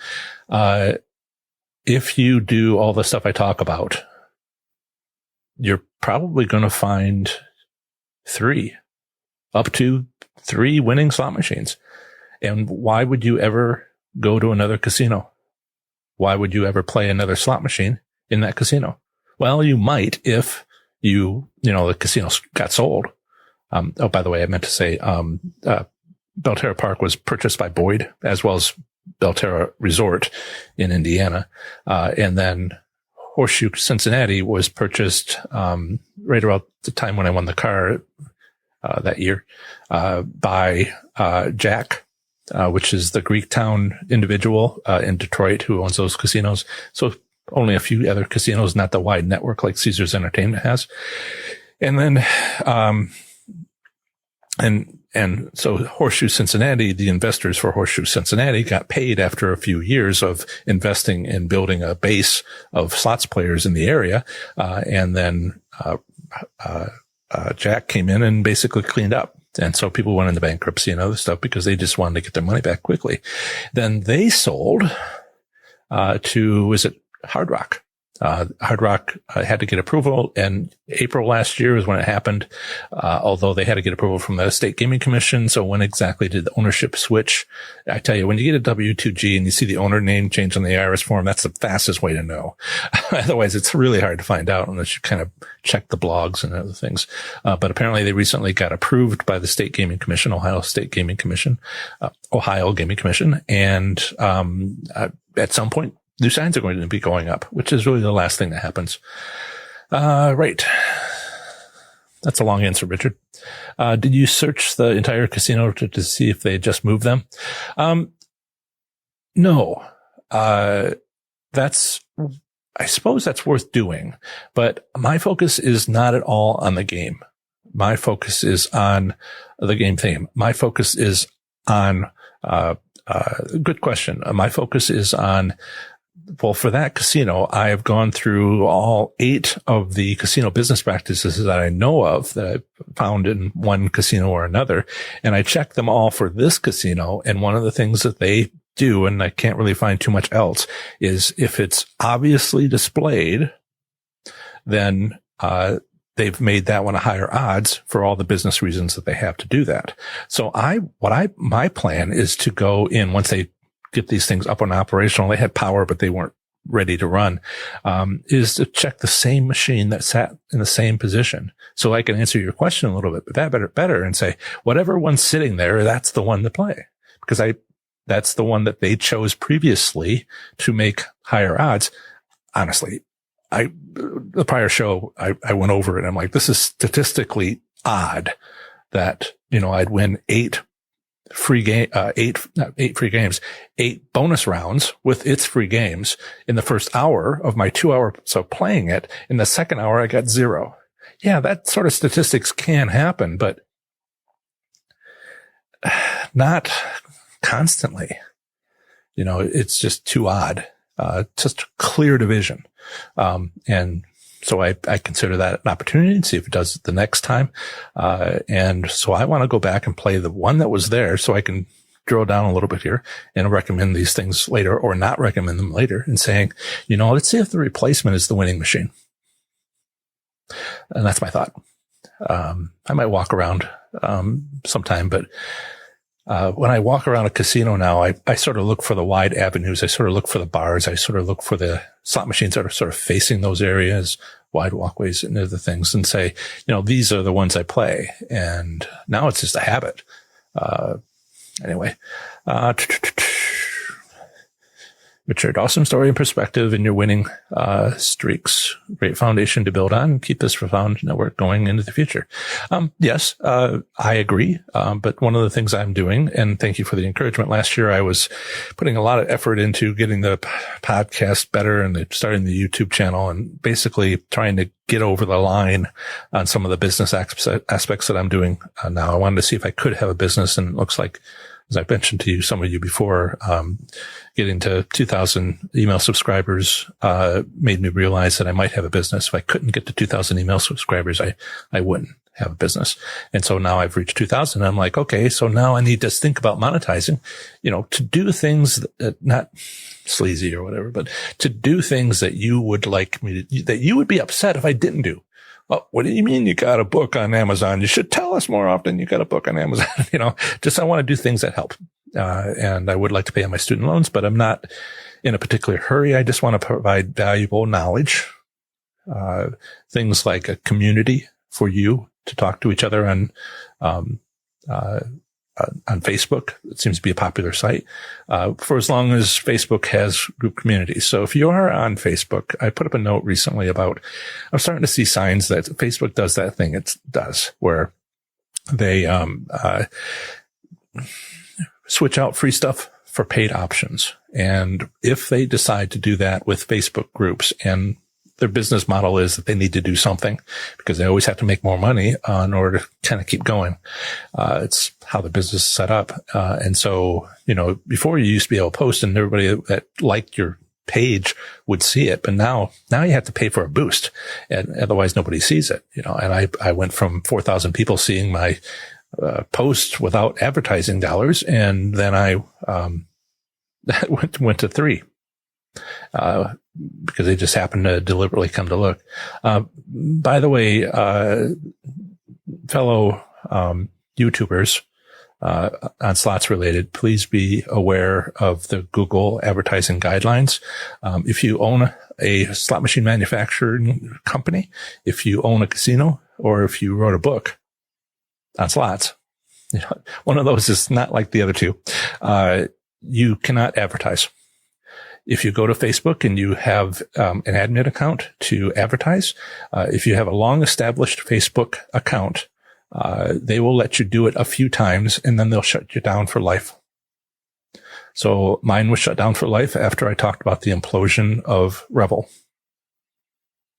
If you do all the stuff I talk about, you're probably going to find 3 up to 3 winning slot machines. And why would you ever go to another casino? Why would you ever play another slot machine in that casino? Well, you might if the casino got sold. By the way, I meant to say, Belterra Park was purchased by Boyd, as well as Belterra Resort in Indiana. And then Horseshoe Cincinnati was purchased, right around the time when I won the car, that year, by, Jack, which is the Greektown individual, in Detroit who owns those casinos. So only a few other casinos, not the wide network like Caesars Entertainment has. And then, and so Horseshoe Cincinnati, the investors for Horseshoe Cincinnati got paid after a few years of investing in building a base of slots players in the area. And then, Jack came in and basically cleaned up. And so people went into bankruptcy and other stuff because they just wanted to get their money back quickly. Then they sold, to, is it Hard Rock? Hard Rock had to get approval, and April last year is when it happened, although they had to get approval from the State Gaming Commission. So when exactly did the ownership switch? I tell you, when you get a W-2G and you see the owner name change on the IRS form, that's the fastest way to know. Otherwise, it's really hard to find out unless you kind of check the blogs and other things. But apparently they recently got approved by the State Gaming Commission, Ohio Gaming Commission. And, at some point, new signs are going to be going up, which is really the last thing that happens. Right. That's a long answer, Richard. Did you search the entire casino to see if they had just moved them? No. I suppose that's worth doing, but my focus is not at all on the game. My focus is on the game theme. My focus is on, good question. My focus is on, well, for that casino, I have gone through all 8 of the casino business practices that I know of that I've found in one casino or another. And I checked them all for this casino. And one of the things that they do, and I can't really find too much else, is if it's obviously displayed, then, they've made that one a higher odds for all the business reasons that they have to do that. So my plan is to go in once they get these things up and operational. They had power, but they weren't ready to run, is to check the same machine that sat in the same position. So I can answer your question a little bit better and say, whatever one's sitting there, that's the one to play, because that's the one that they chose previously to make higher odds. Honestly, the prior show, I went over it and I'm like, this is statistically odd that, I'd win 8 bonus rounds with its free games in the first hour of my 2 hour. So playing it in the second hour, I got 0. Yeah, that sort of statistics can happen, but not constantly. It's just too odd. Just clear division. And so I consider that an opportunity and see if it does it the next time. And so I want to go back and play the one that was there so I can drill down a little bit here and recommend these things later or not recommend them later and saying, let's see if the replacement is the winning machine. And that's my thought. I might walk around, sometime, but, when I walk around a casino now, I sort of look for the wide avenues. I sort of look for the bars. I sort of look for the slot machines that are sort of facing those areas, wide walkways and other things, and say, these are the ones I play. And now it's just a habit. Anyway, Richard, awesome story and perspective in your winning streaks. Great foundation to build on. Keep this profound network going into the future. Yes, I agree. But one of the things I'm doing, and thank you for the encouragement. Last year, I was putting a lot of effort into getting the podcast better and starting the YouTube channel and basically trying to get over the line on some of the business aspects that I'm doing now. I wanted to see if I could have a business, and it looks like, as I mentioned to some of you before, getting to 2,000 email subscribers, made me realize that I might have a business. If I couldn't get to 2,000 email subscribers, I wouldn't have a business. And so now I've reached 2,000. I'm like, okay, so now I need to think about monetizing, to do things that, not sleazy or whatever, but to do things that you would like me to, that you would be upset if I didn't do. Oh, what do you mean you got a book on Amazon? You should tell us more often you got a book on Amazon. Just I want to do things that help. And I would like to pay on my student loans, but I'm not in a particular hurry. I just want to provide valuable knowledge, things like a community for you to talk to each other on Facebook. It seems to be a popular site, for as long as Facebook has group communities. So if you are on Facebook, I put up a note recently about, I'm starting to see signs that Facebook does that thing it does where they, switch out free stuff for paid options. And if they decide to do that with Facebook groups, and their business model is that they need to do something because they always have to make more money in order to kind of keep going. It's how the business is set up. And so, before you used to be able to post and everybody that liked your page would see it. But now you have to pay for a boost, and otherwise nobody sees it, and I went from 4,000 people seeing my post without advertising dollars. And then I went to 3. Because they just happened to deliberately come to look. By the way, fellow YouTubers on slots related, please be aware of the Google advertising guidelines. If you own a slot machine manufacturing company, if you own a casino, or if you wrote a book on slots, one of those is not like the other two. You cannot advertise. If you go to Facebook and you have an admin account to advertise, if you have a long established Facebook account, they will let you do it a few times and then they'll shut you down for life. So mine was shut down for life after I talked about the implosion of Revel.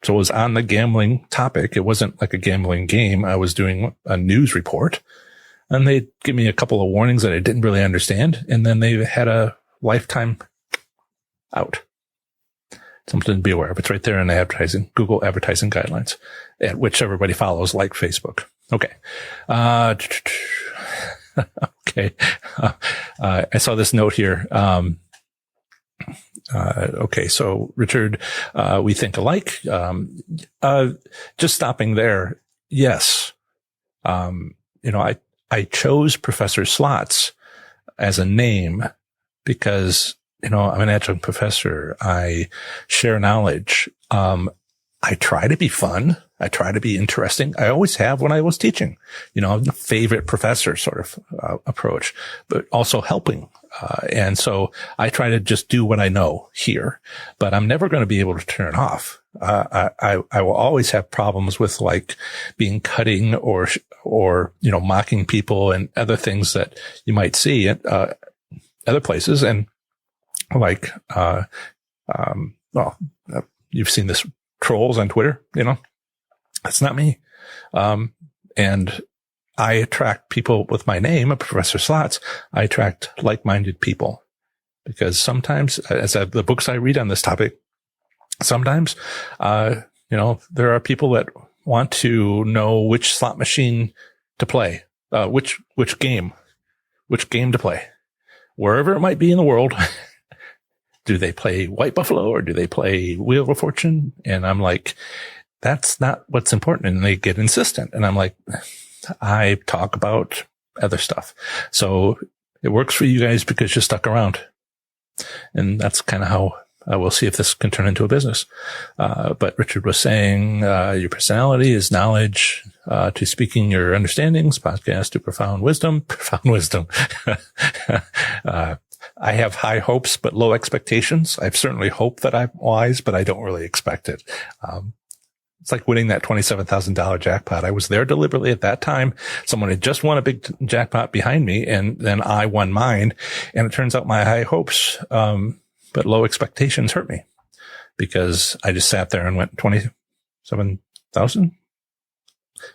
So it was on the gambling topic. It wasn't like a gambling game. I was doing a news report, and they give me a couple of warnings that I didn't really understand. And then they had a lifetime out. Something to be aware of. It's right there in the Google advertising guidelines, at which everybody follows, like Facebook. Okay. Okay. I saw this note here. Okay. So Richard, we think alike. Just stopping there. Yes. I chose Professor Slots as a name because I'm an adjunct professor. I share knowledge. I try to be fun. I try to be interesting. I always have when I was teaching. I'm the favorite professor sort of approach, but also helping. And so I try to just do what I know here, but I'm never going to be able to turn it off. I will always have problems with like being cutting or mocking people and other things that you might see at other places. And like, you've seen this trolls on Twitter, that's not me. And I attract people with my name, Professor Slots. I attract like-minded people because sometimes, the books I read on this topic, sometimes, there are people that want to know which slot machine to play, which game to play, wherever it might be in the world. Do they play White Buffalo or do they play Wheel of Fortune? And I'm like, that's not what's important. And they get insistent. And I'm like, I talk about other stuff. So it works for you guys because you stuck around. And that's kind of how we'll see if this can turn into a business. But Richard was saying, your personality is knowledge, to speaking your understandings, podcast to profound wisdom. I have high hopes, but low expectations. I've certainly hoped that I'm wise, but I don't really expect it. It's like winning that $27,000 jackpot. I was there deliberately at that time. Someone had just won a big jackpot behind me, and then I won mine. And it turns out my high hopes, but low expectations hurt me because I just sat there and went 27,000.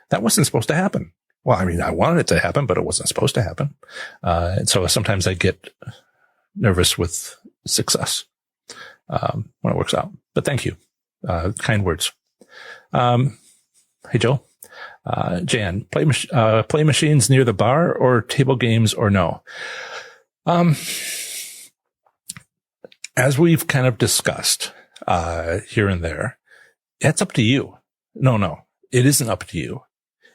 That wasn't supposed to happen. Well, I mean, I wanted it to happen, but it wasn't supposed to happen. And so sometimes I get nervous with success, when it works out, but thank you. Kind words. Hey, Joe. Jan, play machines near the bar or table games or no? As we've kind of discussed, here and there, it's up to you. No. it isn't up to you.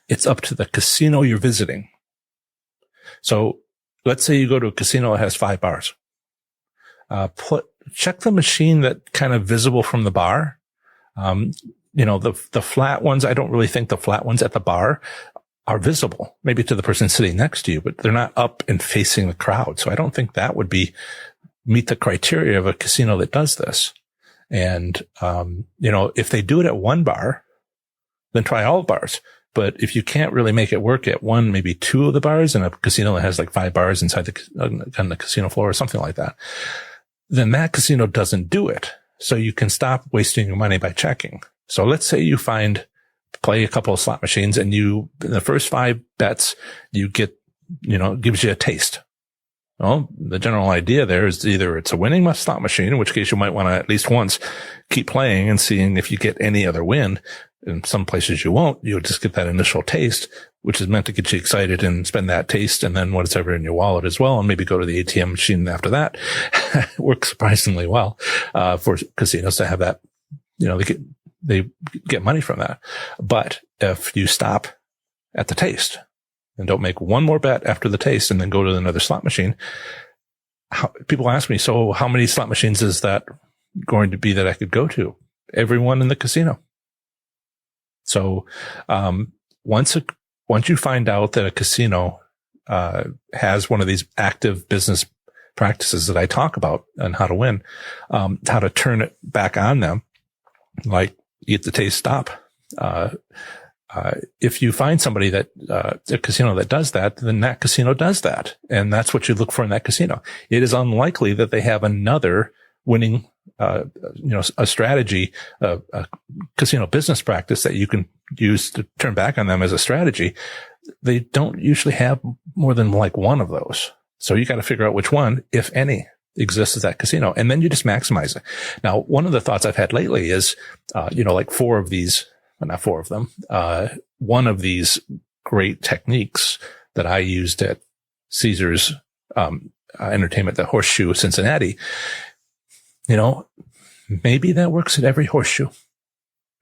It's up to the casino you're visiting. So let's say you go to a casino that has 5 bars. Check the machine that kind of visible from the bar. The flat ones, I don't really think the flat ones at the bar are visible, maybe to the person sitting next to you, but they're not up and facing the crowd. So I don't think that would meet the criteria of a casino that does this. And, if they do it at one bar, then try all bars. But if you can't really make it work at one, maybe 2 of the bars in a casino that has like 5 bars inside on the casino floor or something like that, then that casino doesn't do it. So you can stop wasting your money by checking. So let's say you play a couple of slot machines and in the first 5 bets, you get, gives you a taste. Well, the general idea there is either it's a winning slot machine, in which case you might want to at least once keep playing and seeing if you get any other win. In some places you won't. You'll just get that initial taste, which is meant to get you excited and spend that taste and then whatever in your wallet as well, and maybe go to the ATM machine after that. It works surprisingly well for casinos to have that. They get money from that. But if you stop at the taste and don't make one more bet after the taste and then go to another slot machine, people ask me, so how many slot machines is that going to be that I could go to? Everyone in the casino. So once you find out that a casino has one of these active business practices that I talk about and how to win, how to turn it back on them, like eat the taste, stop. If you find somebody a casino that does that, then that casino does that. And that's what you look for in that casino. It is unlikely that they have another winning, a strategy, a casino business practice that you can use to turn back on them as a strategy. They don't usually have more than like one of those. So you got to figure out which one, if any, exists at that casino. And then you just maximize it. Now, one of the thoughts I've had lately is, like 4 of these, well, not 4 of them, one of these great techniques that I used at Caesars, Entertainment, the Horseshoe Cincinnati, maybe that works at every Horseshoe.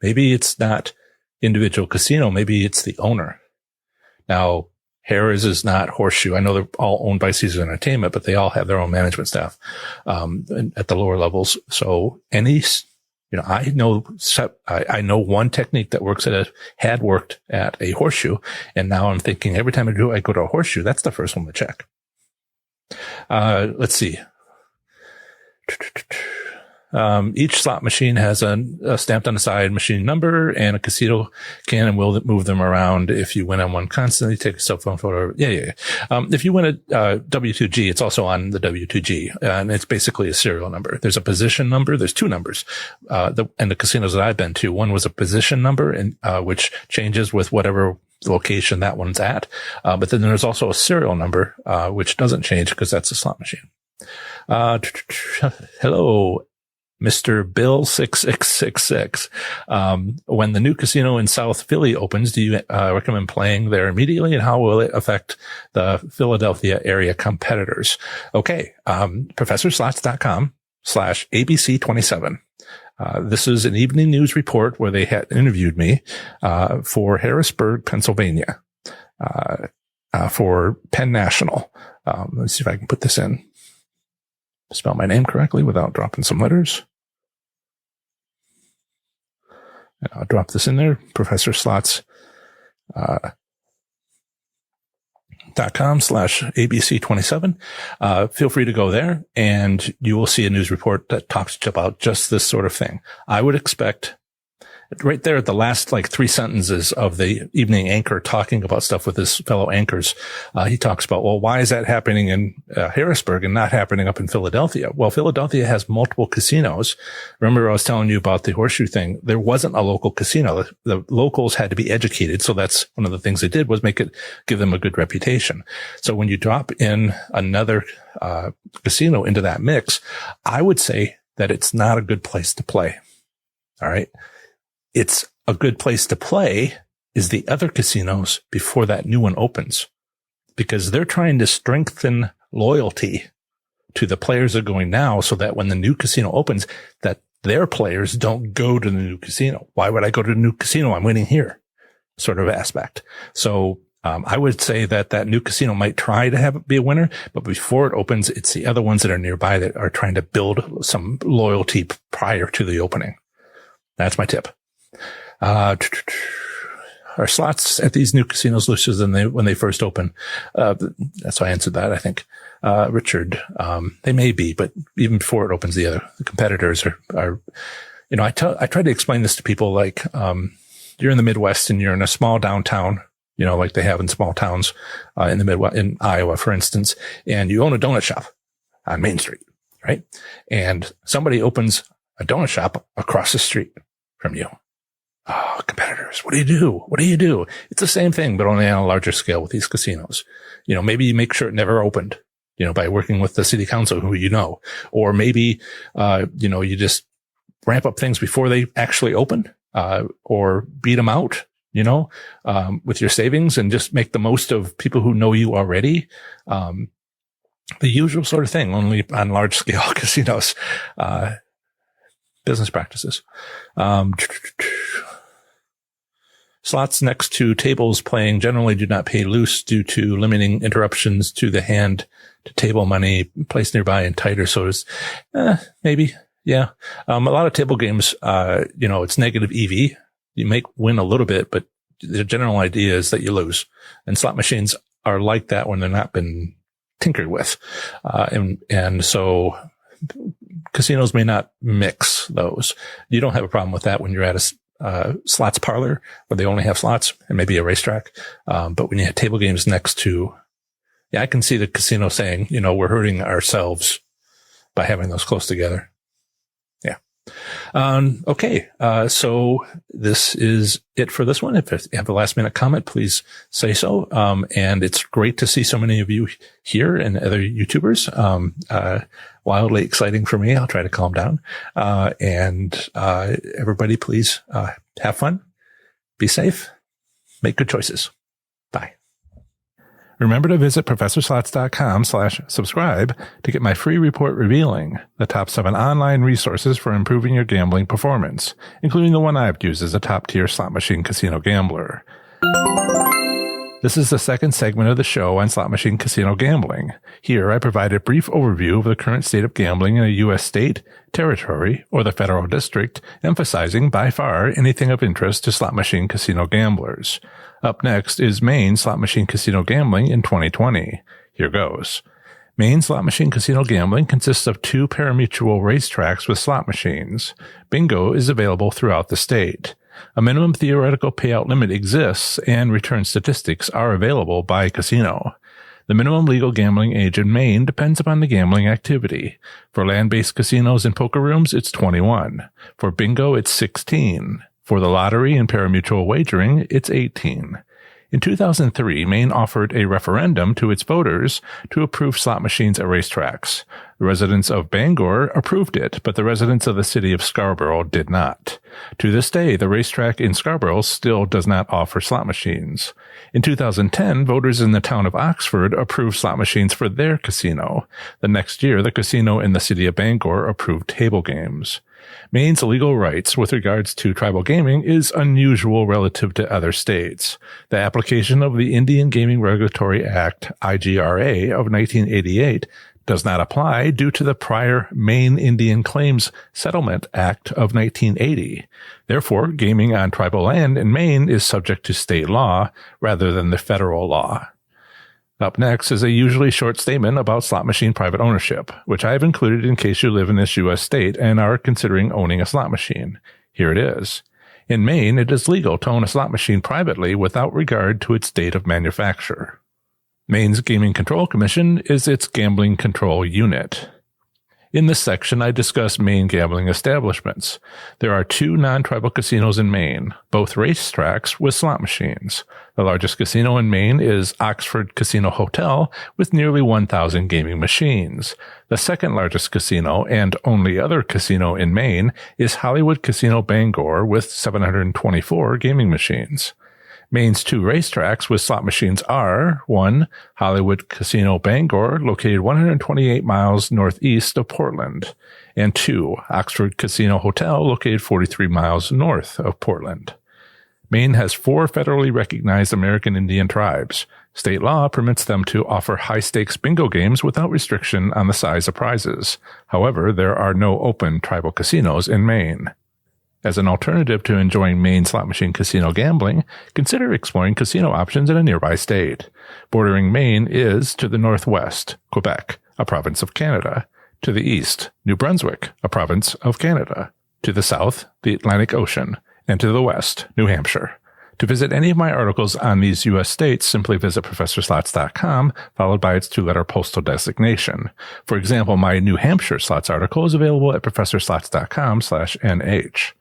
Maybe it's not individual casino. Maybe it's the owner. Now, Harrah's is not Horseshoe. I know they're all owned by Caesars Entertainment, but they all have their own management staff, at the lower levels. So I know one technique that had worked at a Horseshoe. And now I'm thinking every time I go to a Horseshoe, that's the first one to check. Let's see. Each slot machine has a stamped on the side machine number, and a casino can and will move them around. If you win on one constantly, take a cell phone photo. Yeah. If you win a W2G, it's also on the W2G, and it's basically a serial number. There's a position number. There's 2 numbers. And the casinos that I've been to, one was a position number, and which changes with whatever location that one's at. But then there's also a serial number, which doesn't change because that's a slot machine. Hello, Mr. Bill 6666. When the new casino in South Philly opens, do you recommend playing there immediately, and how will it affect the Philadelphia area competitors? Okay. ProfessorSlots.com/ABC27. This is an evening news report where they had interviewed me, for Harrisburg, Pennsylvania, for Penn National. Let's see if I can put this in. Spell my name correctly without dropping some letters. And I'll drop this in there. ProfessorSlots.com/ABC27. Feel free to go there and you will see a news report that talks about just this sort of thing. I would expect right there at the last 3 sentences of the evening anchor talking about stuff with his fellow anchors. He talks about, well, why is that happening in Harrisburg and not happening up in Philadelphia? Well, Philadelphia has multiple casinos. Remember I was telling you about the Horseshoe thing. There wasn't a local casino. The locals had to be educated. So that's one of the things they did was give them a good reputation. So when you drop in another casino into that mix, I would say that it's not a good place to play. All right. It's a good place to play is the other casinos before that new one opens, because they're trying to strengthen loyalty to the players that are going now so that when the new casino opens, that their players don't go to the new casino. Why would I go to the new casino? I'm winning here. sort of aspect. So I would say that new casino might try to be a winner, but before it opens, it's the other ones that are nearby that are trying to build some loyalty prior to the opening. That's my tip. Are slots at these new casinos looser than when they first open? That's why I answered that, I think. Richard, they may be, but even before it opens, the competitors are, I try to explain this to people like, you're in the Midwest and you're in a small downtown, like they have in small towns, in the Midwest, in Iowa, for instance, and you own a donut shop on Main Street, right? And somebody opens a donut shop across the street from you. Oh, competitors, what do you do? What do you do? It's the same thing, but only on a larger scale with these casinos. Maybe you make sure it never opened, by working with the city council who or maybe, you just ramp up things before they actually open, or beat them out, with your savings and just make the most of people who know you already. The usual sort of thing, only on large scale casinos, business practices. Slots next to tables playing generally do not pay loose due to limiting interruptions to the hand to table money placed nearby and tighter. So maybe. Yeah. A lot of table games, it's negative EV. You may win a little bit, but the general idea is that you lose. And slot machines are like that when they're not been tinkered with. And so casinos may not mix those. You don't have a problem with that when you're at a slots parlor where they only have slots and maybe a racetrack. But when you have table games next to, I can see the casino saying, we're hurting ourselves by having those close together. Yeah. Okay. So this is it for this one. If you have a last minute comment, please say so. And it's great to see so many of you here and other YouTubers. Wildly exciting for me. I'll try to calm down. And everybody, please, have fun, be safe, make good choices. Bye. Remember to visit ProfessorSlots.com/subscribe to get my free report revealing the top 7 online resources for improving your gambling performance, including the one I've used as a top-tier slot machine casino gambler. This is the second segment of the show on slot machine casino gambling. Here, I provide a brief overview of the current state of gambling in a U.S. state, territory, or the federal district, emphasizing by far anything of interest to slot machine casino gamblers. Up next is Maine slot machine casino gambling in 2020. Here goes. Maine slot machine casino gambling consists of 2 parimutuel racetracks with slot machines. Bingo is available throughout the state. A minimum theoretical payout limit exists, and return statistics are available by casino. The minimum legal gambling age in Maine depends upon the gambling activity. For land-based casinos and poker rooms, it's 21. For bingo, it's 16. For the lottery and parimutuel wagering, it's 18. In 2003, Maine offered a referendum to its voters to approve slot machines at racetracks. The residents of Bangor approved it, but the residents of the city of Scarborough did not. To this day, the racetrack in Scarborough still does not offer slot machines. In 2010, voters in the town of Oxford approved slot machines for their casino. The next year, the casino in the city of Bangor approved table games. Maine's legal rights with regards to tribal gaming is unusual relative to other states. The application of the Indian Gaming Regulatory Act, IGRA, of 1988 does not apply due to the prior Maine Indian Claims Settlement Act of 1980. Therefore, gaming on tribal land in Maine is subject to state law rather than the federal law. Up next is a usually short statement about slot machine private ownership, which I have included in case you live in this U.S. state and are considering owning a slot machine. Here it is. In Maine, it is legal to own a slot machine privately without regard to its date of manufacture. Maine's Gaming Control Commission is its gambling control unit. In this section, I discuss Maine gambling establishments. There are 2 non-tribal casinos in Maine, both racetracks with slot machines. The largest casino in Maine is Oxford Casino Hotel with nearly 1,000 gaming machines. The second largest casino and only other casino in Maine is Hollywood Casino Bangor with 724 gaming machines. Maine's 2 racetracks with slot machines are 1. Hollywood Casino Bangor, located 128 miles northeast of Portland, and 2. Oxford Casino Hotel, located 43 miles north of Portland. Maine has 4 federally recognized American Indian tribes. State law permits them to offer high-stakes bingo games without restriction on the size of prizes. However, there are no open tribal casinos in Maine. As an alternative to enjoying Maine slot machine casino gambling, consider exploring casino options in a nearby state. Bordering Maine is, to the northwest, Quebec, a province of Canada. To the east, New Brunswick, a province of Canada. To the south, the Atlantic Ocean. And to the west, New Hampshire. To visit any of my articles on these U.S. states, simply visit ProfessorSlots.com, followed by its 2-letter postal designation. For example, my New Hampshire slots article is available at ProfessorSlots.com/NH.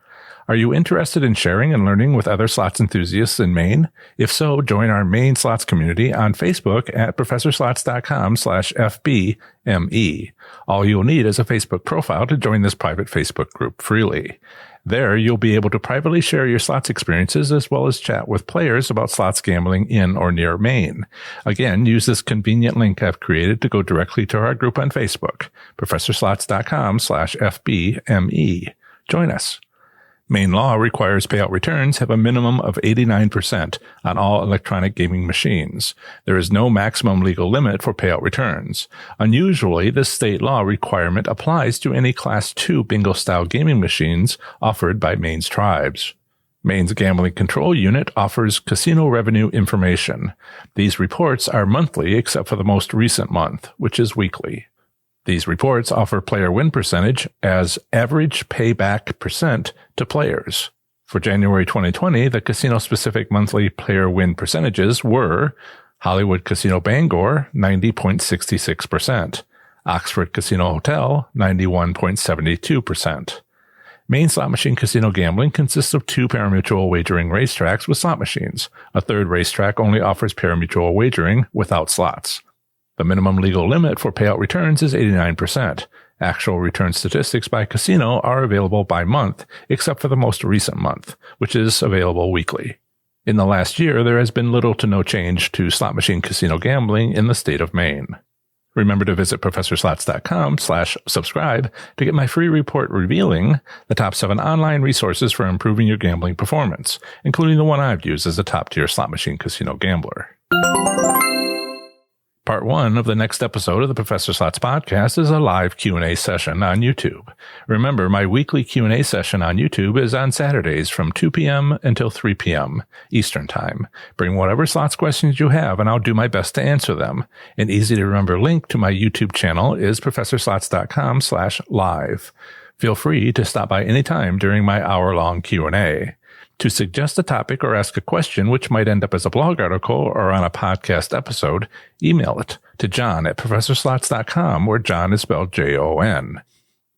Are you interested in sharing and learning with other slots enthusiasts in Maine? If so, join our Maine Slots community on Facebook at ProfessorSlots.com/FBME. All you'll need is a Facebook profile to join this private Facebook group freely. There, you'll be able to privately share your slots experiences as well as chat with players about slots gambling in or near Maine. Again, use this convenient link I've created to go directly to our group on Facebook, ProfessorSlots.com/FBME. Join us. Maine law requires payout returns have a minimum of 89% on all electronic gaming machines. There is no maximum legal limit for payout returns. Unusually, this state law requirement applies to any Class II bingo-style gaming machines offered by Maine's tribes. Maine's Gambling Control Unit offers casino revenue information. These reports are monthly except for the most recent month, which is weekly. These reports offer player win percentage as average payback percent to players. For January 2020, the casino-specific monthly player win percentages were Hollywood Casino Bangor, 90.66%, Oxford Casino Hotel, 91.72%. Maine slot machine casino gambling consists of 2 parimutuel wagering racetracks with slot machines. A third racetrack only offers parimutuel wagering without slots. The minimum legal limit for payout returns is 89%. Actual return statistics by casino are available by month, except for the most recent month, which is available weekly. In the last year, there has been little to no change to slot machine casino gambling in the state of Maine. Remember to visit ProfessorSlots.com/subscribe to get my free report revealing the top 7 online resources for improving your gambling performance, including the one I've used as a top-tier slot machine casino gambler. Part 1 of the next episode of the Professor Slots podcast is a live Q&A session on YouTube. Remember, my weekly Q&A session on YouTube is on Saturdays from 2 p.m. until 3 p.m. Eastern Time. Bring whatever slots questions you have, and I'll do my best to answer them. An easy-to-remember link to my YouTube channel is ProfessorSlots.com/live. Feel free to stop by anytime during my hour-long Q&A. To suggest a topic or ask a question which might end up as a blog article or on a podcast episode, email it to John at ProfessorSlots.com, where John is spelled Jon.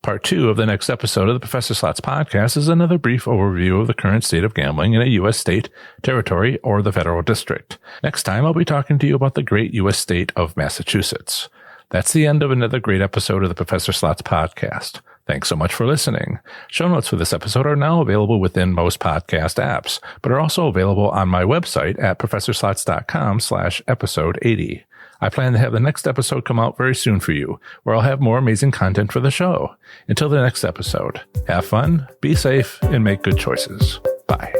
Part 2 of the next episode of the Professor Slots podcast is another brief overview of the current state of gambling in a U.S. state, territory, or the federal district. Next time, I'll be talking to you about the great U.S. state of Massachusetts. That's the end of another great episode of the Professor Slots podcast. Thanks so much for listening. Show notes for this episode are now available within most podcast apps, but are also available on my website at ProfessorSlots.com/episode 80. I plan to have the next episode come out very soon for you, where I'll have more amazing content for the show. Until the next episode, have fun, be safe, and make good choices. Bye.